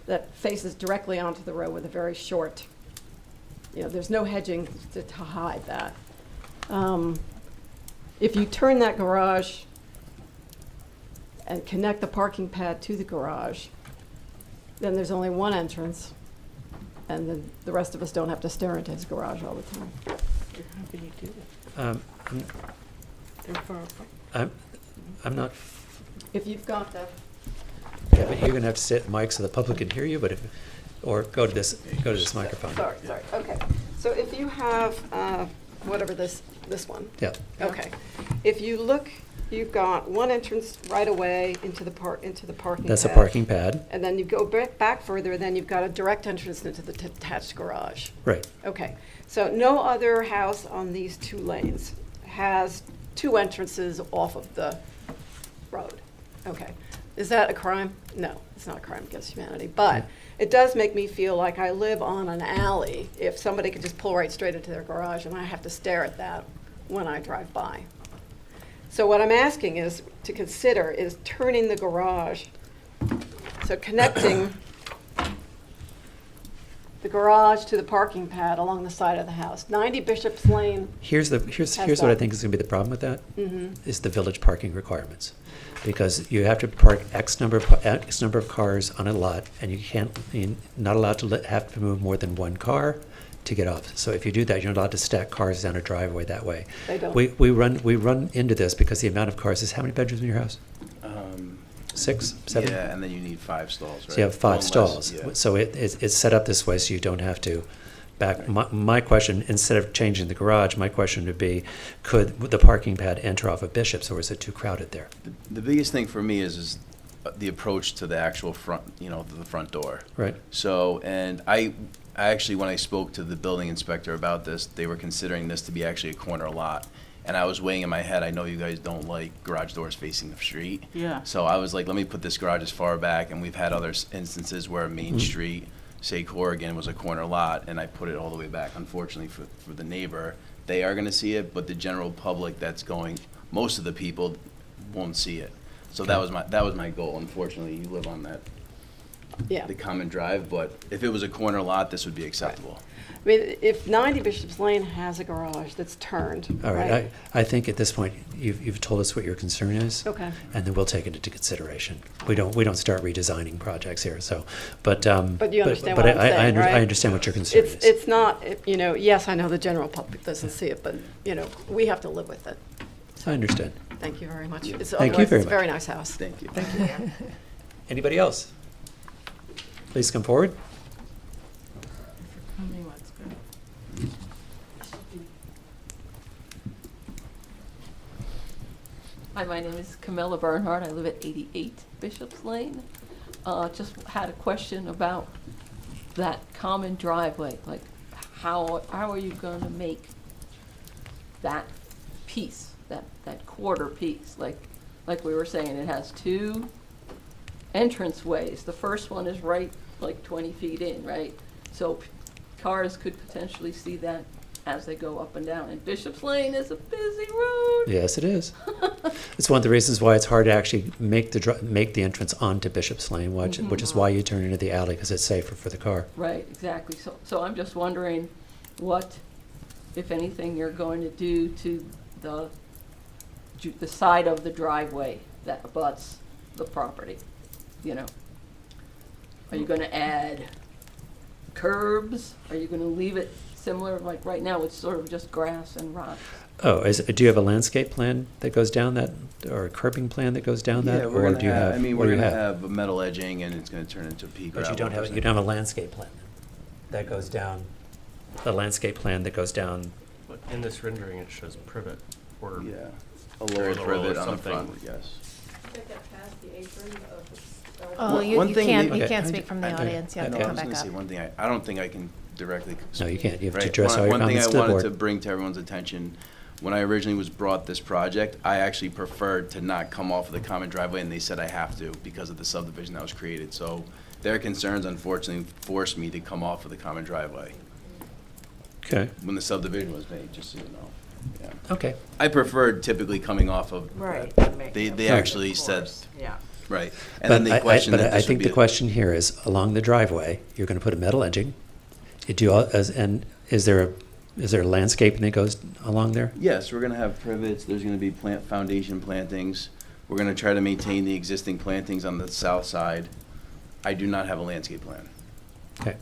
that faces directly onto the road with a very short, there's no hedging to hide that. If you turn that garage and connect the parking pad to the garage, then there's only one entrance, and then the rest of us don't have to stare into his garage all the time. How can you do that? They're far apart. I'm not, If you've got the, yeah, but you're gonna have to sit at mic so the public can hear you, or go to this microphone. sorry, okay. So if you have, whatever this one. Yeah. Okay. If you look, you've got one entrance right away into the parking That's a pad. parking pad. And then you go back further, then you've got a direct entrance into the detached garage. Right. Okay. So no other house on these two lanes has two entrances off of the road. Okay. Is that a crime? No, it's not a crime against humanity. But it does make me feel like I live on an alley if somebody could just pull right straight into their garage and I have to stare at that when I drive by. So what I'm asking is to consider is turning the garage, so connecting the garage to the parking pad along the side of the house. 90 Bishop's Lane. Here's what I think is gonna be the problem with that, is the village parking requirements. Because you have to park X number of cars on a lot, and you're not allowed to have to move more than one car to get off. So if you do that, you're not allowed to stack cars down a driveway that way. They don't. We run into this because the amount of cars is, how many bedrooms in your house? 6, 7? Yeah, and then you need 5 stalls, right? So you have 5 One less, stalls. yeah. So it's set up this way so you don't have to back. My question, instead of changing the garage, my question would be, could the parking pad enter off of Bishop's, or is it too crowded there? The biggest thing for me is the approach to the actual front, the front door. Right. So, and I actually, when I spoke to the building inspector about this, they were considering this to be actually a corner lot. And I was weighing in my head, I know you guys don't like garage doors facing the street. Yeah. So I was like, let me put this garage as far back, and we've had other instances where Main Street, say Corrigan, was a corner lot, and I put it all the way back. Unfortunately for the neighbor, they are gonna see it, but the general public that's going, most of the people won't see it. So that was my goal. Unfortunately, you live on that, the common drive, but if it was a corner lot, this would be acceptable. I mean, if 90 Bishop's Lane has a garage that's turned, All right, I think at this point, you've told us what your concern is. Okay. And then we'll take it into consideration. We don't start redesigning projects here, so, but. But you understand what I'm saying, right? I understand what your concern is. It's not, yes, I know the general public doesn't see it, but, we have to live with it. I understand. Thank you very much. Thank you very It's a very much. nice house. Thank you. Thank you. Anybody else? Please come forward. Hi, my name is Camilla Bernhardt. I live at 88 Bishop's Lane. Just had a question about that common driveway. Like, how are you going to make that piece, that quarter piece? Like we were saying, it has 2 entrance ways. The first one is right, like 20 feet in, right? So cars could potentially see that as they go up and down. And Bishop's Lane is a busy road. Yes, it is. It's one of the reasons why it's hard to actually make the entrance onto Bishop's Lane, which is why you turn into the alley, because it's safer for the car. Right, exactly. So I'm just wondering what, if anything, you're going to do to the side of the driveway that abuts the property, Are you going to add curbs? Are you going to leave it similar, like right now it's sort of just grass and rocks? Oh, do you have a landscape plan that goes down that, or a curbing plan that goes down that? Yeah, we're or gonna do you have, what do we're you gonna have? have metal edging, and it's gonna turn into pea But gravel. you don't have a landscape plan that goes down, a landscape plan that goes down. But in this rendering, it shows privet or Yeah, a very lower little privet or on the something. front, yes. Oh, you One thing can't, maybe- you can't speak from the audience. You have to I come was back gonna up. say one thing, I don't think I can directly. No, you can't. You have to Right. address all your One thing comments I to the wanted board. to bring to everyone's attention When I originally was brought this project, I actually preferred to not come off of the common driveway, and they said I have to because of the subdivision that was created. So their concerns unfortunately forced me to come off of the common driveway Okay. when the subdivision was made, just so you know. Yeah. Okay. I preferred typically coming off of. Right. They actually said. Yeah. Right. And then they questioned that But I this would think be the question here is, along the driveway, you're going to put a metal edging. And is there landscaping that goes along there? Yes, we're gonna have privets, there's gonna be foundation plantings. We're gonna try to maintain the existing plantings on the south side. I do not have a landscape plan. Okay.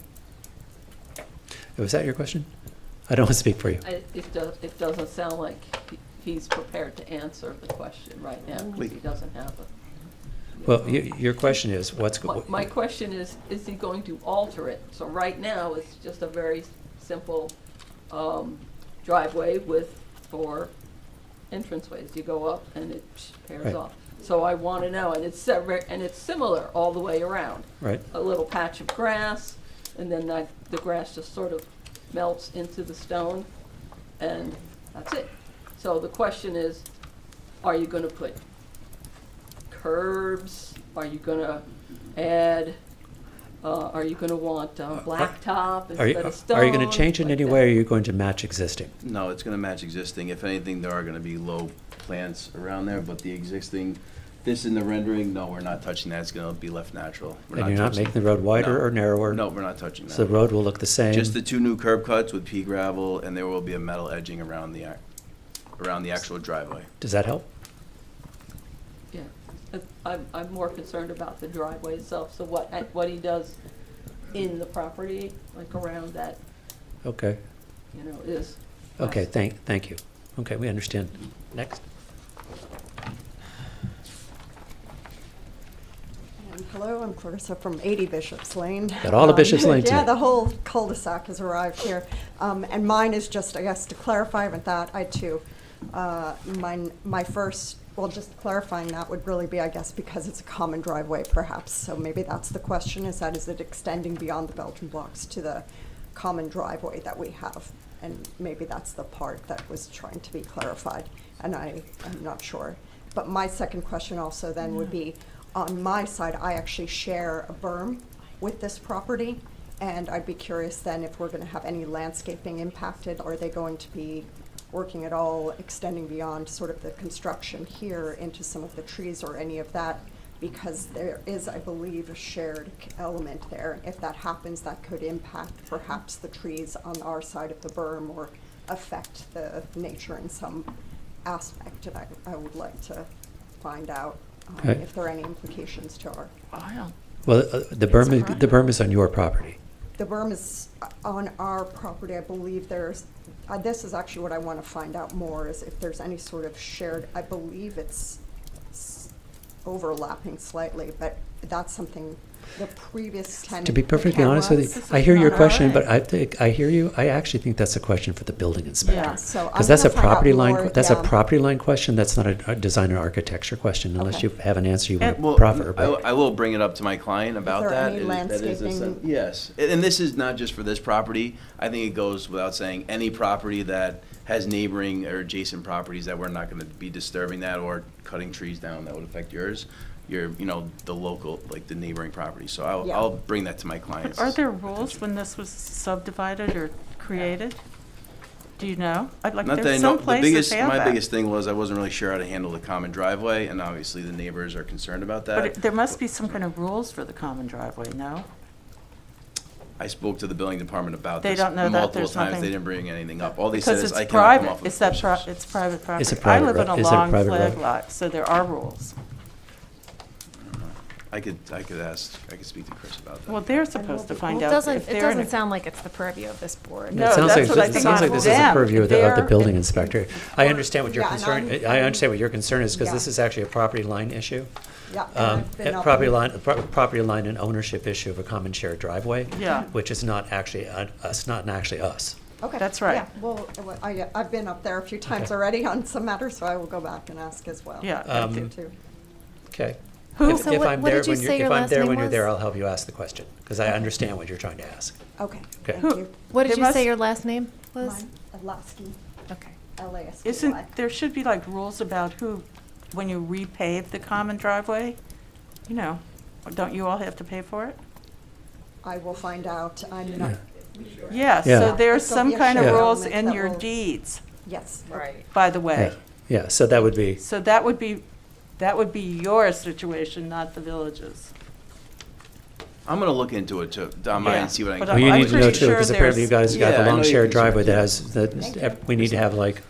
Was that your question? I don't want to speak for you. It doesn't sound like he's prepared to answer the question right now, because he doesn't have a. Well, your question is, what's... My question is he going to alter it? So right now, it's just a very simple driveway with 4 entranceways. You go up and it pairs Right. off. So I want to know, and it's similar all the way around. Right. A little patch of grass, and then the grass just sort of melts into the stone, and that's it. So the question is, are you going to put curbs? Are you going to add, are you going to want blacktop instead of stone? Are you going to change in like any that? way, or are you going to match existing? No, it's gonna match existing. If anything, there are gonna be low plants around there, but the existing, this in the rendering, no, we're not touching that. It's gonna be left natural. We're And you're not touching- making the road wider No. or narrower? No, we're not touching that. So the road will look the same? Just the 2 new curb cuts with pea gravel, and there will be a metal edging around the actual driveway. Does that help? Yeah, I'm more concerned about the driveway itself, so what he does in the property, like around that, Okay. is. Okay, thank you. Okay, we understand. Next. Hello, I'm Clarissa from 80 Bishop's Lane. Got all the Bishop's Lane Yeah, tonight. the whole cul-de-sac has arrived here. And mine is just, I guess, to clarify with that, I too, my first, well, just clarifying that would really be, I guess, because it's a common driveway perhaps. So maybe that's the question, is it extending beyond the Belgian blocks to the common driveway that we have? And maybe that's the part that was trying to be clarified, and I'm not sure. But my second question also then would be, on my side, I actually share a berm with this property, and I'd be curious then if we're gonna have any landscaping impacted. Are they going to be working at all, extending beyond sort of the construction here into some of the trees or any of that? Because there is, I believe, a shared element there. If that happens, that could impact perhaps the trees on our side of the berm or affect the nature in some aspect, and I would like to find out Okay. if there are any implications to our. Well, the berm is on your property. The berm is on our property. I believe there's, this is actually what I want to find out more, is if there's any sort of shared, I believe it's overlapping slightly, but that's something the previous tenant. To be perfectly honest with you, I hear your question, but I hear you. I actually think that's a question for the building inspector. Yeah, so I'm Because that's a gonna find out property line, more, that's a yeah. property line question. That's not a design or architecture question, unless you have an answer you want to Well, proffer. But I will bring it up to my client about there that. any That is a landscaping? yes, and this is not just for this property. I think it goes without saying, any property that has neighboring or adjacent properties, that we're not going to be disturbing that or cutting trees down that would affect yours. The local, like the neighboring property. So I'll bring that to my clients. Are there rules when this was subdivided or created? Do you know? I'd like, Not that I there's know. some places have My that. biggest thing was I wasn't really sure how to handle the common driveway, and obviously the neighbors are concerned about that. But there must be some kind of rules for the common driveway, no? I spoke to the building department about They this don't know that multiple there's times. nothing- They didn't bring anything up. All they said Because is it's I cannot come private. off of It's the that, premises. it's private property. It's a private I live in road. a Is it a long private flag road? lot, so there are rules. I could speak to Chris about that. Well, they're supposed to find Well, out it if they're in a. doesn't sound like it's the purview of this board. No, It sounds that's what I it think sounds like it's this is a them. purview of the They're- building inspector. I understand what your Yeah, and concern, I'm- I understand what your concern is, because Yeah. this is actually a property line issue. Yeah, and I've been up Property in- line, property line and ownership issue of a common shared driveway. Yeah. Which is not actually us. Okay. That's right. Yeah, well, I've been up there a few times already on some matters, so I will go back and ask as well. Yeah, Thank you, Um, too. Okay. Who? If- So if what- I'm what there did you when you're- say your If I'm last there name when you're was? there, I'll help you ask the question, because I understand what you're trying to ask. Okay, Okay. thank you. What did There you must- say your last name was? Mine, Lasky. Okay. LASBY. There should be like rules about who, when you repave the common driveway, you know, don't you all have to pay for it? I will find out. I'm not. Yeah, Yeah. so there's some kind of Yeah. rules in your deeds, Yes. Right. by the way. Yeah, so that would be, So that would be your situation, not the village's. I'm gonna look into it too, on my end, see what I But can. well, you I'm need to know pretty too, sure because apparently you guys got Yeah, the I know long your shared driveway that concern, has, we need to have like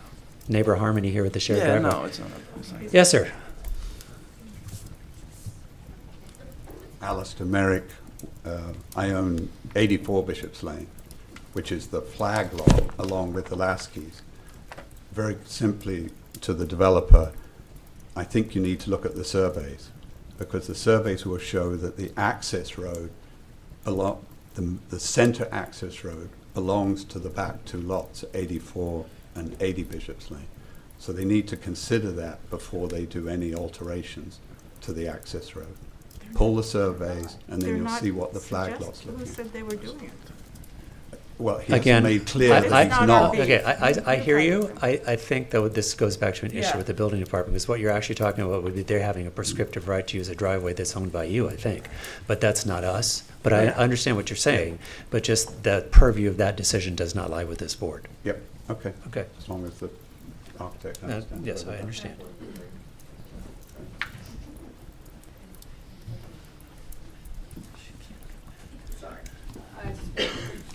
neighbor harmony here with the shared Yeah, driveway. no, it's not. Yes, sir. Alistair Merrick. I own 84 Bishop's Lane, which is the flag lot along with the Laskys. Very simply to the developer, I think you need to look at the surveys, because the surveys will show that the access road, the center access road belongs to the back two lots, 84 and 80 Bishop's Lane. So they need to consider that before they do any alterations to the access road. Pull the surveys, and then you'll see what the flag lots look Who like. said they were doing it? Well, he has Again, made clear that he's not. Okay, I hear you. I think though this goes back to an issue Yeah. with the building department, because what you're actually talking about would be they're having a prescriptive right to use a driveway that's owned by you, I think. But that's not us. But I understand what you're saying, but just the purview of that decision does not lie with this board. Yep, okay. Okay. As long as the architect understands. Yes, I understand.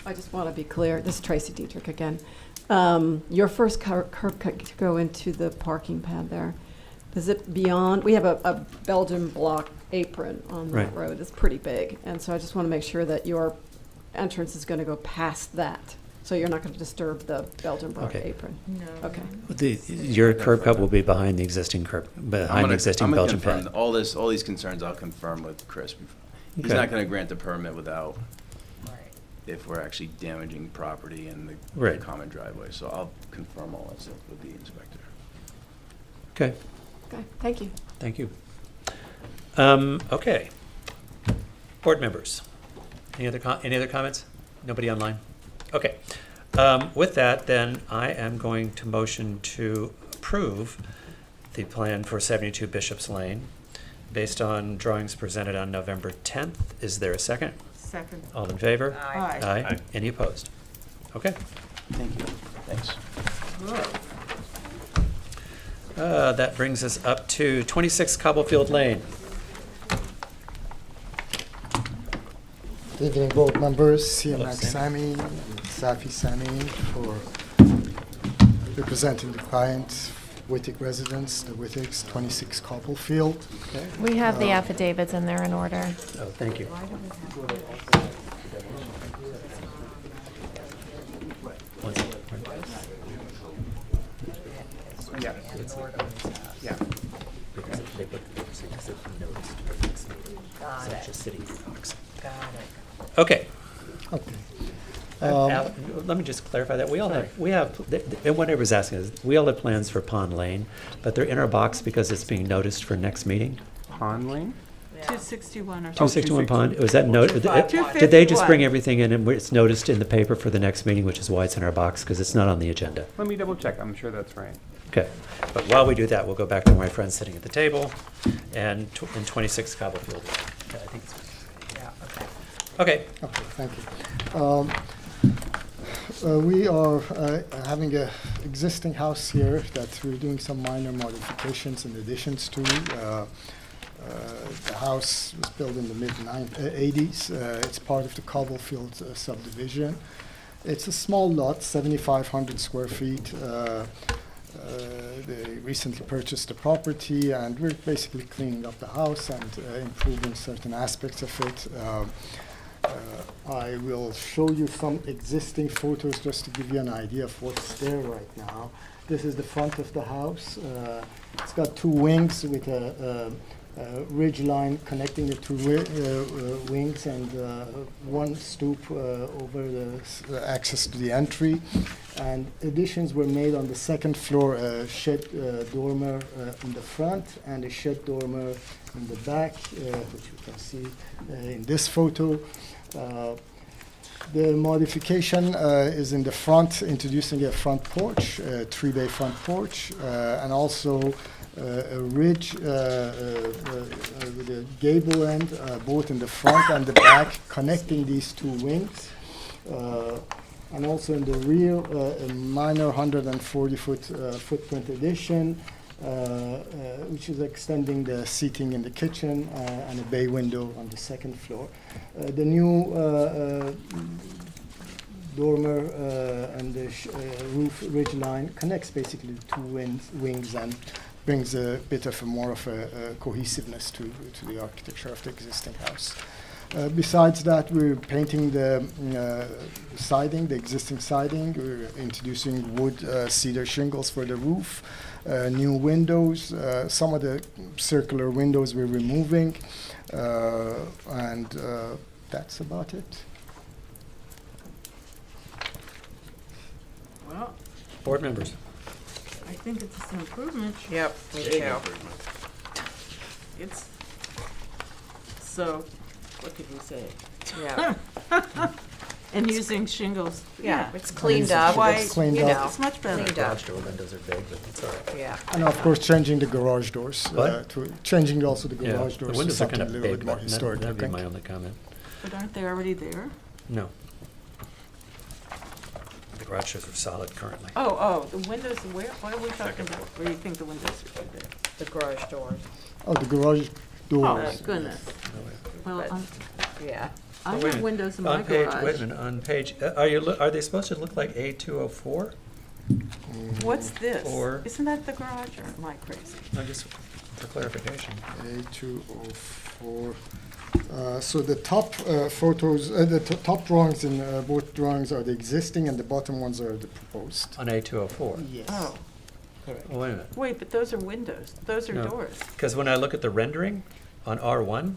I just want to be clear, this is Tracy Dietrich again. Your first curb cut to go into the parking pad there, is it beyond, we have a Belgian block apron on that Right. road, it's pretty big, and so I just want to make sure that your entrance is going to go past that, so you're not going to disturb the Belgian block Okay. apron? No. Okay. Your curb cut will be behind the existing curb, behind the existing Belgian pad. All these concerns I'll confirm with Chris. He's Okay. not gonna grant the permit without, if we're actually damaging property and the Right. common driveway. So I'll confirm all that stuff with the inspector. Okay, Okay, thank you. thank you. Okay. Board members, any other comments? Nobody online? Okay. With that, then, I am going to motion to approve the plan for 72 Bishop's Lane based on drawings presented on November 10th. Is there a second? Second. All in favor? Aye. Aye. Any opposed? Okay. Thank you. Thanks. That brings us up to 26 Cobblefield Lane. Good evening, board members. Hello, CMX Sammy. Sami, Safi Sami, for representing the client, Wittig residents, the Wittigs, 26 Cobblefield. We have the affidavits in there in order. Oh, thank you. Yeah. Yeah. Because they put the notice Got such it. a city box. Got it. Okay. Okay. Al, let me just clarify that. We have, and what I was asking is, we all have plans for Pond Lane, but they're in our box because it's being noticed for next meeting. Pond Lane? 261 or something. 261 Pond, was that noted? 251. Did they just bring everything in and it's noticed in the paper for the next meeting, which is why it's in our box, because it's not on the agenda? Let me double check. I'm sure that's right. Okay, but while we do that, we'll go back to my friend sitting at the table and 26 Cobblefield. Okay, I think it's, Yeah, okay. okay. Okay, thank you. We are having an existing house here that we're doing some minor modifications and additions to. The house was built in the mid-80s. It's part of the Cobblefield subdivision. It's a small lot, 7,500 square feet. They recently purchased the property, and we're basically cleaning up the house and improving certain aspects of it. I will show you some existing photos just to give you an idea of what's there right now. This is the front of the house. It's got two wings with a ridge line connecting the two wings, and one stoop over the access to the entry. And additions were made on the second floor, a shed dormer in the front and a shed dormer in the back, which you can see in this photo. The modification is in the front, introducing a front porch, a 3-bay front porch, and also a ridge with a gable end, both in the front and the back, connecting these two wings. And also in the rear, a minor 140-foot footprint addition, which is extending the seating in the kitchen and a bay window on the second floor. The new dormer and the roof ridge line connects basically the two wings and brings a bit of more of a cohesiveness to the architecture of the existing house. Besides that, we're painting the siding, the existing siding. We're introducing wood cedar shingles for the roof, new windows. Some of the circular windows we're removing, and that's about it. Well, Board members. I think it's an improvement. Yep, me Big too. improvement. It's, so, what could we say? Yeah. And using shingles. Yeah, it's cleaned up, White, it's, you know, it's much better. cleaned up. Garage door windows are big, but it's all right. Yeah. And of course, changing the garage doors. What? Changing also the Yeah, garage the doors to windows are something kind a of little big, bit more but historic that'd be looking. my only comment. But aren't they already there? No. The garage doors are solid currently. Oh, the windows, why are we talking about, where you think the windows are too big? The garage doors. Oh, the garage doors. Oh, goodness. Well, But- Yeah. I Oh, wait a have minute. windows in On my page, garage. wait a minute, on page, are they supposed to look like A204? What's this? Or- Isn't that the garage, or am I crazy? No, just for clarification. A204. So the top photos, the top drawings in both drawings are the existing, and the bottom ones are the proposed. On A204? Yes. Oh, Correct. Oh, wait a minute. wait, but those are windows. Those are No. doors. Because when I look at the rendering on R1,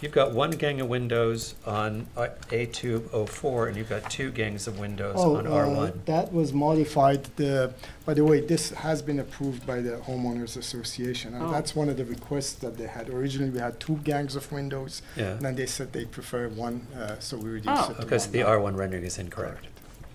you've got one gang of windows on A204, and you've got two gangs of windows on R1. That was modified. By the way, this has been approved by the homeowners association, and Oh. that's one of the requests that they had. Originally, we had two gangs of windows, Yeah. and then they said they prefer one, so we reduced Oh. it to Because one. the R1 rendering is incorrect.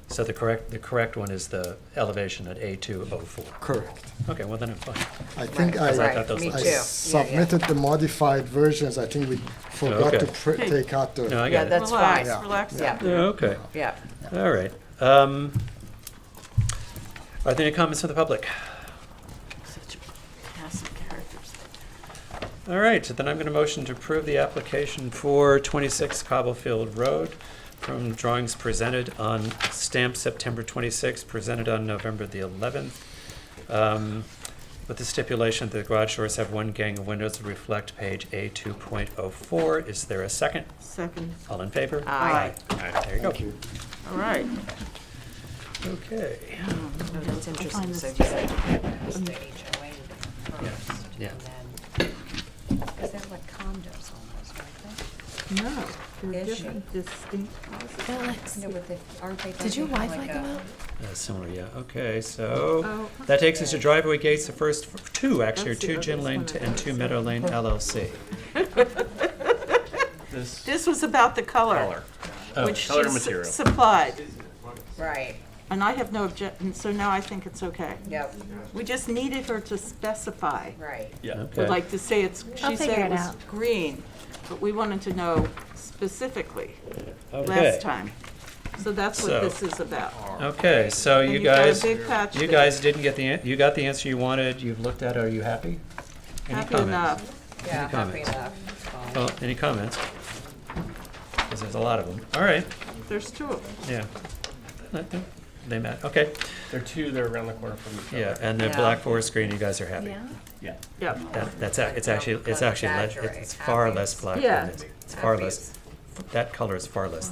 So the correct one is the elevation at A204. Correct. Okay, well then I'm fine. I think Right, I, I thought those I looked good. submitted the modified versions. I think we forgot Okay. to take out the. No, I Yeah, got it. that's Relax, fine. Yeah. relax. Yeah. Okay, Yeah. all right. Are there any comments from the public? Such passive characters. All right, then I'm going to motion to approve the application for 26 Cobblefield Road from drawings presented on stamped September 26, presented on November the 11th, with the stipulation that the garage doors have one gang of windows that reflect page A2.04. Is there a second? Second. All in favor? Aye. All right, there you go. Thank you. All right. Okay. That's interesting, so this- you said the HOA first, Yeah. and then, because they're like condos almost, aren't they? No, they're Is she? different, distinct houses. Alex, No, but aren't they? did your building Wi-Fi like go a- out? Similar, yeah. Okay, so Oh, that takes us to driveway gates. The first two, actually, are That's the 2 other Gin Lane one I and 2 Meadow Lane LLC. This This was about the color, Oh. which she Color and material. supplied. Right, And I have no objection, so now I think it's okay. yep, We just needed her to specify. right. Yeah. Would Okay. like to say I'll she said figure it it was out. green, but we wanted to know specifically Okay. last time. So that's So- what this is about. Okay, so And you you've got a guys, big patch you there. guys didn't get you got the answer you wanted. You've looked at it. Are you happy? Any Happy comments? enough. Yeah, happy comments? enough, it's fine. Well, any comments? Because there's a lot of them. All right. There's two of them. Yeah. I think they met. Okay. They're around the corner from each other. Yeah, and the Yeah. black forest green. You guys are happy. Yeah. Yeah. Yeah. It's actually Don't less, exaggerate. it's far Happy. less black Yeah. than it's far Happy less. That color is far less,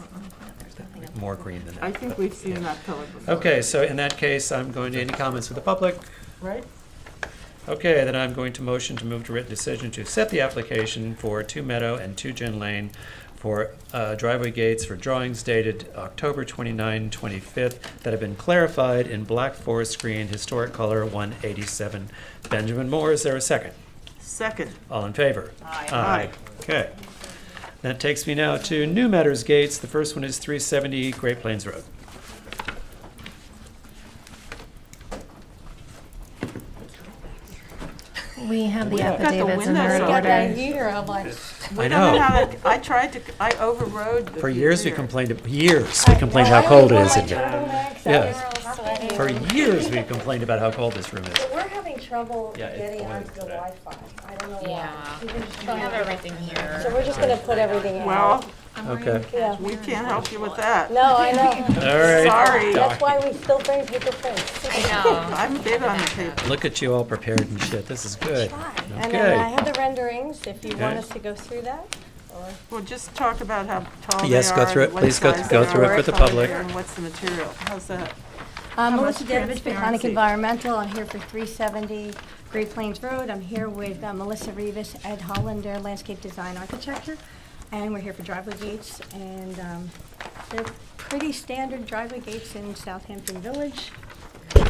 more green than I that. think we've seen that color before. Okay, so in that case, I'm going to, any comments from the public? Right? Okay, then I'm going to motion to move to written decision to accept the application for 2 Meadow and 2 Gin Lane for driveway gates for drawings dated October 29, 25th that have been clarified in black forest green, historic color 187. Benjamin Moore, is there a second? Second. All in favor? Aye. Aye. Okay. That takes me now to new matters gates. The first one is 370 Great Plains Road. We have the We've got the affidavits in their windows order. Here, I'm like, I know. I tried to, I overrode the For few years we here. complained how cold it is in here. Yeah. For years we complained about how cold this room is. But we're having trouble Yeah, it's getting boiling onto the today. Wi-Fi. I don't know why. Yeah. We've been just We trying have to- everything here. So we're just gonna put everything in. Well, Okay. Yeah. we can't help you with that. No, I know. All right. Sorry. That's why we still bring paper prints. I know. I'm big on the paper. Look at you all prepared and shit. This is good. And then I Okay. have the renderings, if you want Okay. us to go through that, or. Well, just talk about how tall they are. Yes, go through it. and what Please go size through they it are, for the what color public. they are, and what's the material? How's that? Melissa much Davis, Peconic transparency? Environmental. I'm here for 370 Great Plains Road. I'm here with Melissa Rivas, Ed Hollander, Landscape Design Architecture. And we're here for driveway gates. And they're pretty standard driveway gates in Southampton Village.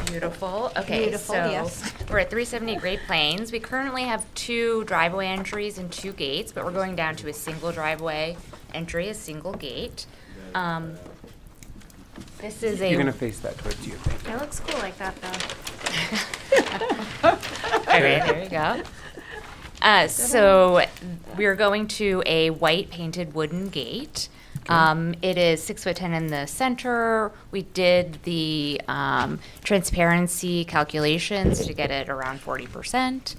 Beautiful. Okay, Beautiful, so yes. we're at 370 Great Plains. We currently have 2 driveway entries and 2 gates, but we're going down to a single driveway entry, a single gate. This is a. You're going to face that towards you. It looks cool like that, though. All right, there you go. So we're going to a white painted wooden gate. It is 6'10" in the center. We did the transparency calculations to get it around 40%.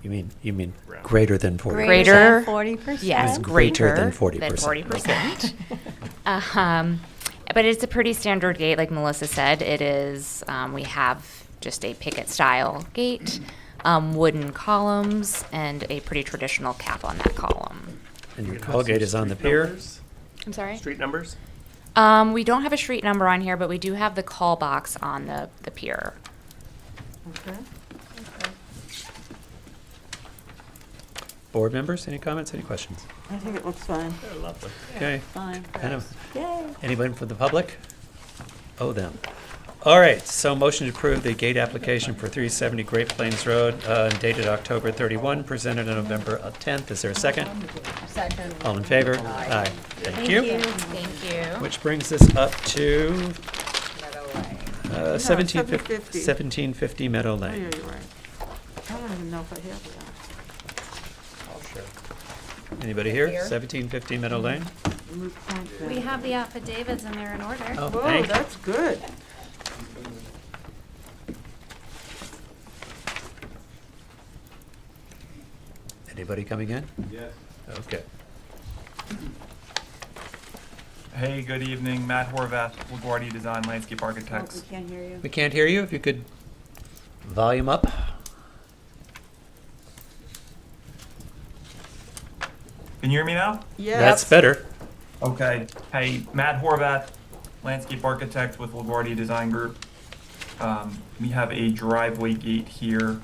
You mean greater than 40%? Greater. 40%? Yes, Greater than greater 40%. than 40%. But it's a pretty standard gate, like Melissa said. It is, we have just a picket style gate, wooden columns, and a pretty traditional cap on that column. And your call gate is on the pier? I'm sorry? Street numbers? We don't have a street number on here, but we do have the call box on the pier. Okay. Board members, any comments, any questions? I think it looks fine. They're lovely. Okay. Fine. Yay. Anybody from the public? Oh, them. All right, so motion to approve the gate application for 370 Great Plains Road, dated October 31, presented on November 10th. Is there a second? Second. All in favor? Aye. Thank you. Thank you. Which brings us up to 750. 1750 Meadow Oh, yeah, Lane. you're right. I don't even know if I have that. Anybody here? Here. 1750 Meadow Lane? We have the affidavits and they're in order. Oh, Whoa, thank you. that's good. Anybody coming in? Yes. Okay. Hey, good evening. Matt Horvath, LaGuardia Design Landscape Architects. Can't hear you. We can't hear you. If you could volume up. Can you hear me now? Yes. That's better. Okay. Hey, Matt Horvath, Landscape Architect with LaGuardia Design Group. We have a driveway gate here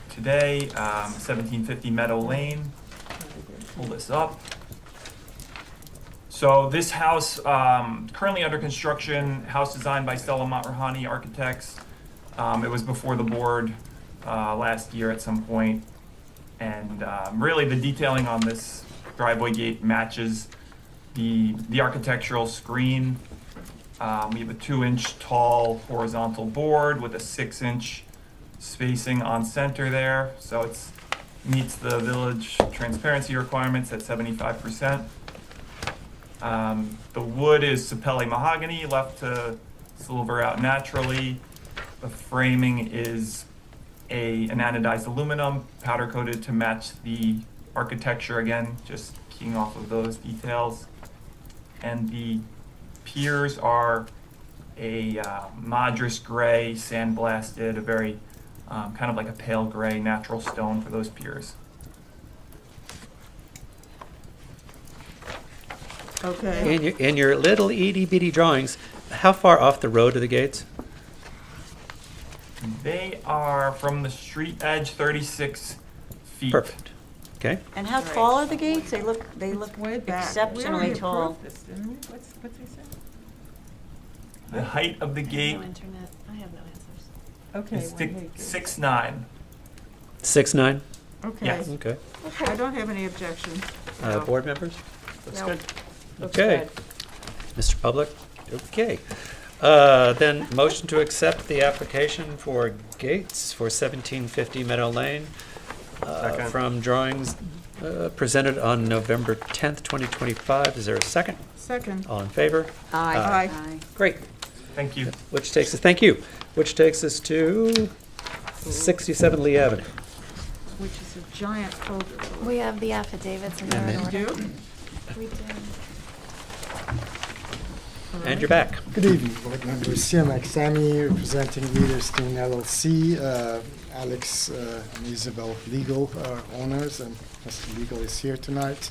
today, 1750 Meadow Lane. Pull this up. So this house, currently under construction, house designed by Stella Matrahani Architects. It was before the board last year at some point. And really the detailing on this driveway gate matches the architectural screen. We have a 2-inch tall horizontal board with a 6-inch spacing on center there. So it meets the village transparency requirements at 75%. The wood is Sapelli mahogany, left to silver out naturally. The framing is an anodized aluminum, powder coated to match the architecture again, just keying off of those details. And the piers are a Madras gray, sandblasted, a very kind of like a pale gray natural stone for those piers. Okay. In your little itty bitty drawings, how far off the road are the gates? They are from the street edge 36 feet. Perfect. Okay. And how tall are the gates? They look way back. exceptionally tall. What's he say? The height of the gate No internet. I have no answers. Okay. is 6'9". 6'9"? Okay. Yes. Okay. I don't have any objection. Board members? Looks No. good. Looks Okay. good. Mr. Public? Okay. Then motion to accept the application for gates for 1750 Meadow Lane Second. from drawings presented on November 10th, 2025. Is there a second? Second. All in favor? Aye. Great. Thank you. Thank you. Which takes us to 67 Lee Avenue. Which is a giant folder. We have the affidavits in And there then- in order. Do? We do. And you're back. Good evening, board members. Siamak Sami, representing Leaderstein LLC. Alex and Isabel Legal are owners, and Mr. Legal is here tonight.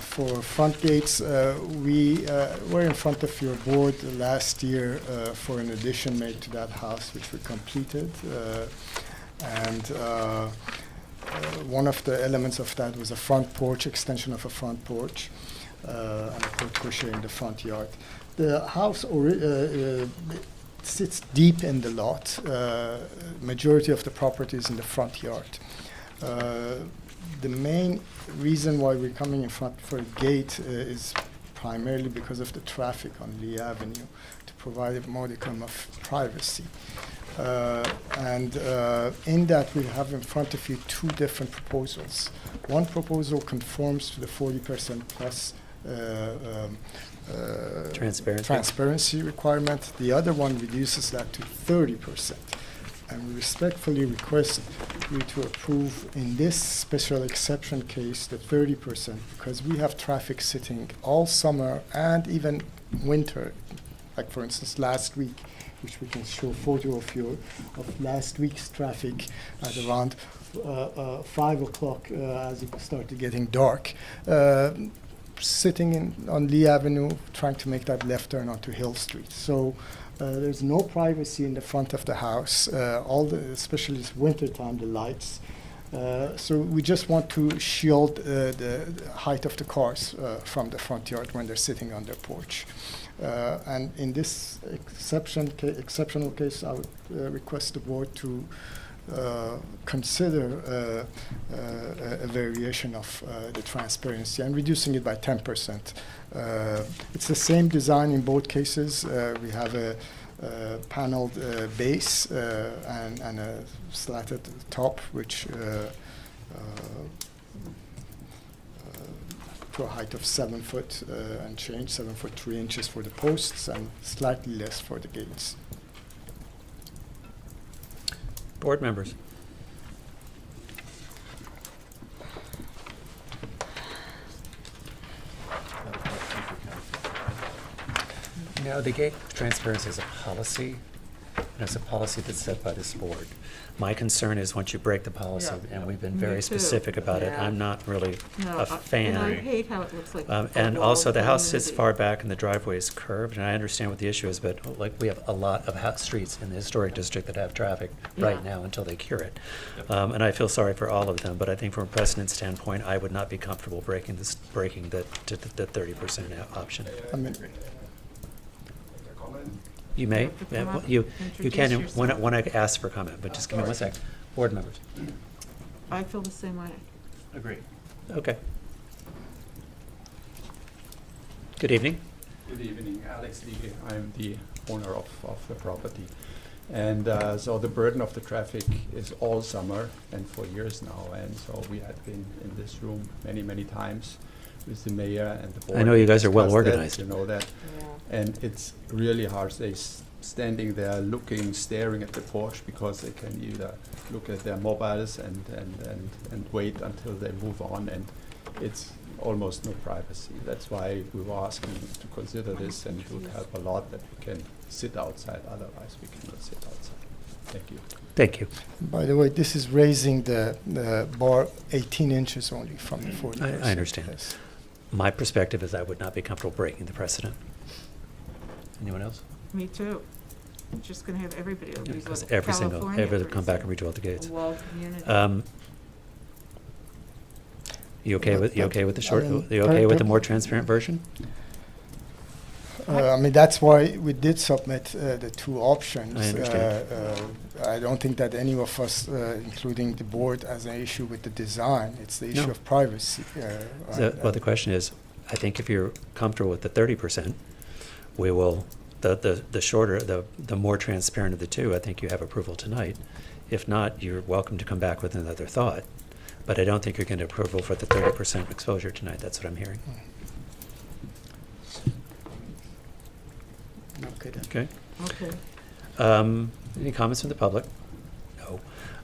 For front gates, we were in front of your board last year for an addition made to that house, which we completed. And one of the elements of that was a front porch, extension of a front porch, and a porte in the front yard. The house sits deep in the lot. Majority of the property is in the front yard. The main reason why we're coming in front for a gate is primarily because of the traffic on Lee Avenue, to provide a modicum of privacy. And in that, we have in front of you two different proposals. One proposal conforms to the 40% plus transparency requirement. The other one reduces that to 30%. And we respectfully request you to approve in this special exception case the 30%, because we have traffic sitting all summer and even winter. Like for instance, last week, which we can show photo of last week's traffic at around 5 o'clock as it started getting dark. Sitting on Lee Avenue, trying to make that left turn onto Hill Street. So there's no privacy in the front of the house, especially this winter time, the lights. So we just want to shield the height of the cars from the front yard when they're sitting on their porch. And in this exceptional case, I would request the board to consider a variation of the transparency and reducing it by 10%. It's the same design in both cases. We have a paneled base and a slatted top, which to a height of 7 foot and change, 7 foot 3 inches for the posts and slightly less for the gates. Board members. No, the gate transparency is a policy, and it's a policy that's set by this board. My concern is once you break the policy, and we've been Me very too. specific about it, Yeah. I'm not really No, a fan. And I hate how it looks like. a And wall also, the house sits community. far back and the driveway is curved, and I understand what the issue is, but like, we have a lot of streets in the historic district that have traffic right Yeah. now until they cure it. And I feel sorry for all of them, but I think from a precedent standpoint, I would not be comfortable breaking the 30% option. I mean, You may, have to come up, you can, introduce when yourself. I ask for comment, but just give me 1 sec. Board members. I feel the same way. Agree. Okay. Good evening. Good evening, Alex Liege. I'm the owner of the property. And so the burden of the traffic is all summer and for years now. And so we have been in this room many, many times with the mayor and the board. I know you guys are well discussed that, organized. You know that. And it's really hard. They standing there looking, staring at the porch because they can either look at their mobiles and wait until they move on. And it's almost no privacy. That's why we were asking to consider this, and it would help a lot that we can sit outside. Otherwise, we cannot sit outside. Thank you. Thank you. by the way, this is raising the bar 18 inches only from the 40%. I understand. Yes. My perspective is I would not be comfortable breaking the precedent. Anyone else? Me too. I'm just gonna have everybody over Because everybody come back and redo all the gates. Wall community. You okay with the short, I mean, you okay with the more transparent version? I mean, that's why we did submit the two options. I understand. I don't think that any of us, including the board, has an issue with the design. It's the issue No. of privacy. Well, the question is, I think if you're comfortable with the 30%, we will, the shorter, the more transparent of the two, I think you have approval tonight. If not, you're welcome to come back with another thought. But I don't think you're getting approval for the 30% exposure tonight. That's what I'm hearing. Okay. Then. Okay. Okay. Any comments from the public? No.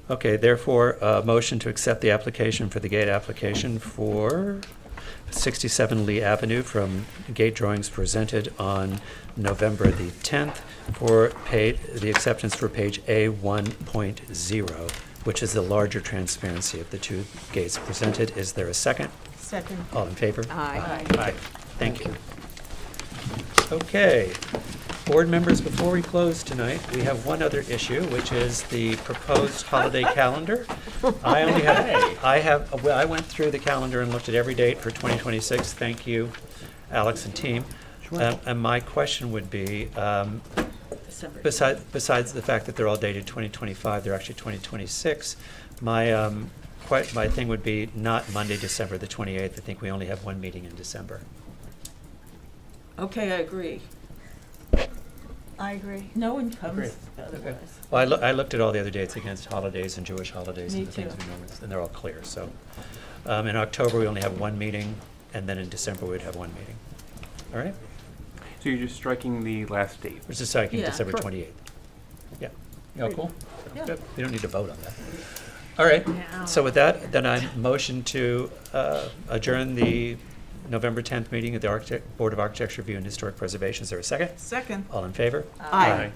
Okay, therefore, motion to accept the application for the gate application for 67 Lee Avenue from gate drawings presented on November the 10th for the acceptance for page A1.0, which is the larger transparency of the two gates presented. Is there a second? Second. All in favor? Aye. Aye. Thank you. Okay. Board members, before we close tonight, we have one other issue, which is the proposed holiday calendar. I went through the calendar and looked at every date for 2026. Thank you, Alex and team. And my question would be, besides the fact that they're all dated 2025, they're actually 2026. My thing would be not Monday, December the 28th. I think we only have one meeting in December. Okay, I agree. I agree. No one comes Agree. otherwise. Well, I looked at all the other dates against holidays and Jewish holidays Me and the things too. we normally, and they're all clear, so. In October, we only have one meeting, and then in December, we'd have one meeting. All right? So you're just striking the last date? Which is striking Yeah. December Sure. 28th. Yeah. Yeah, cool. Yeah. Good. We don't need to vote on that. All right. So with that, then I motion to adjourn the November 10th meeting of the Board of Architecture Review and Historic Preservation. Is there a second? Second. All in favor? Aye.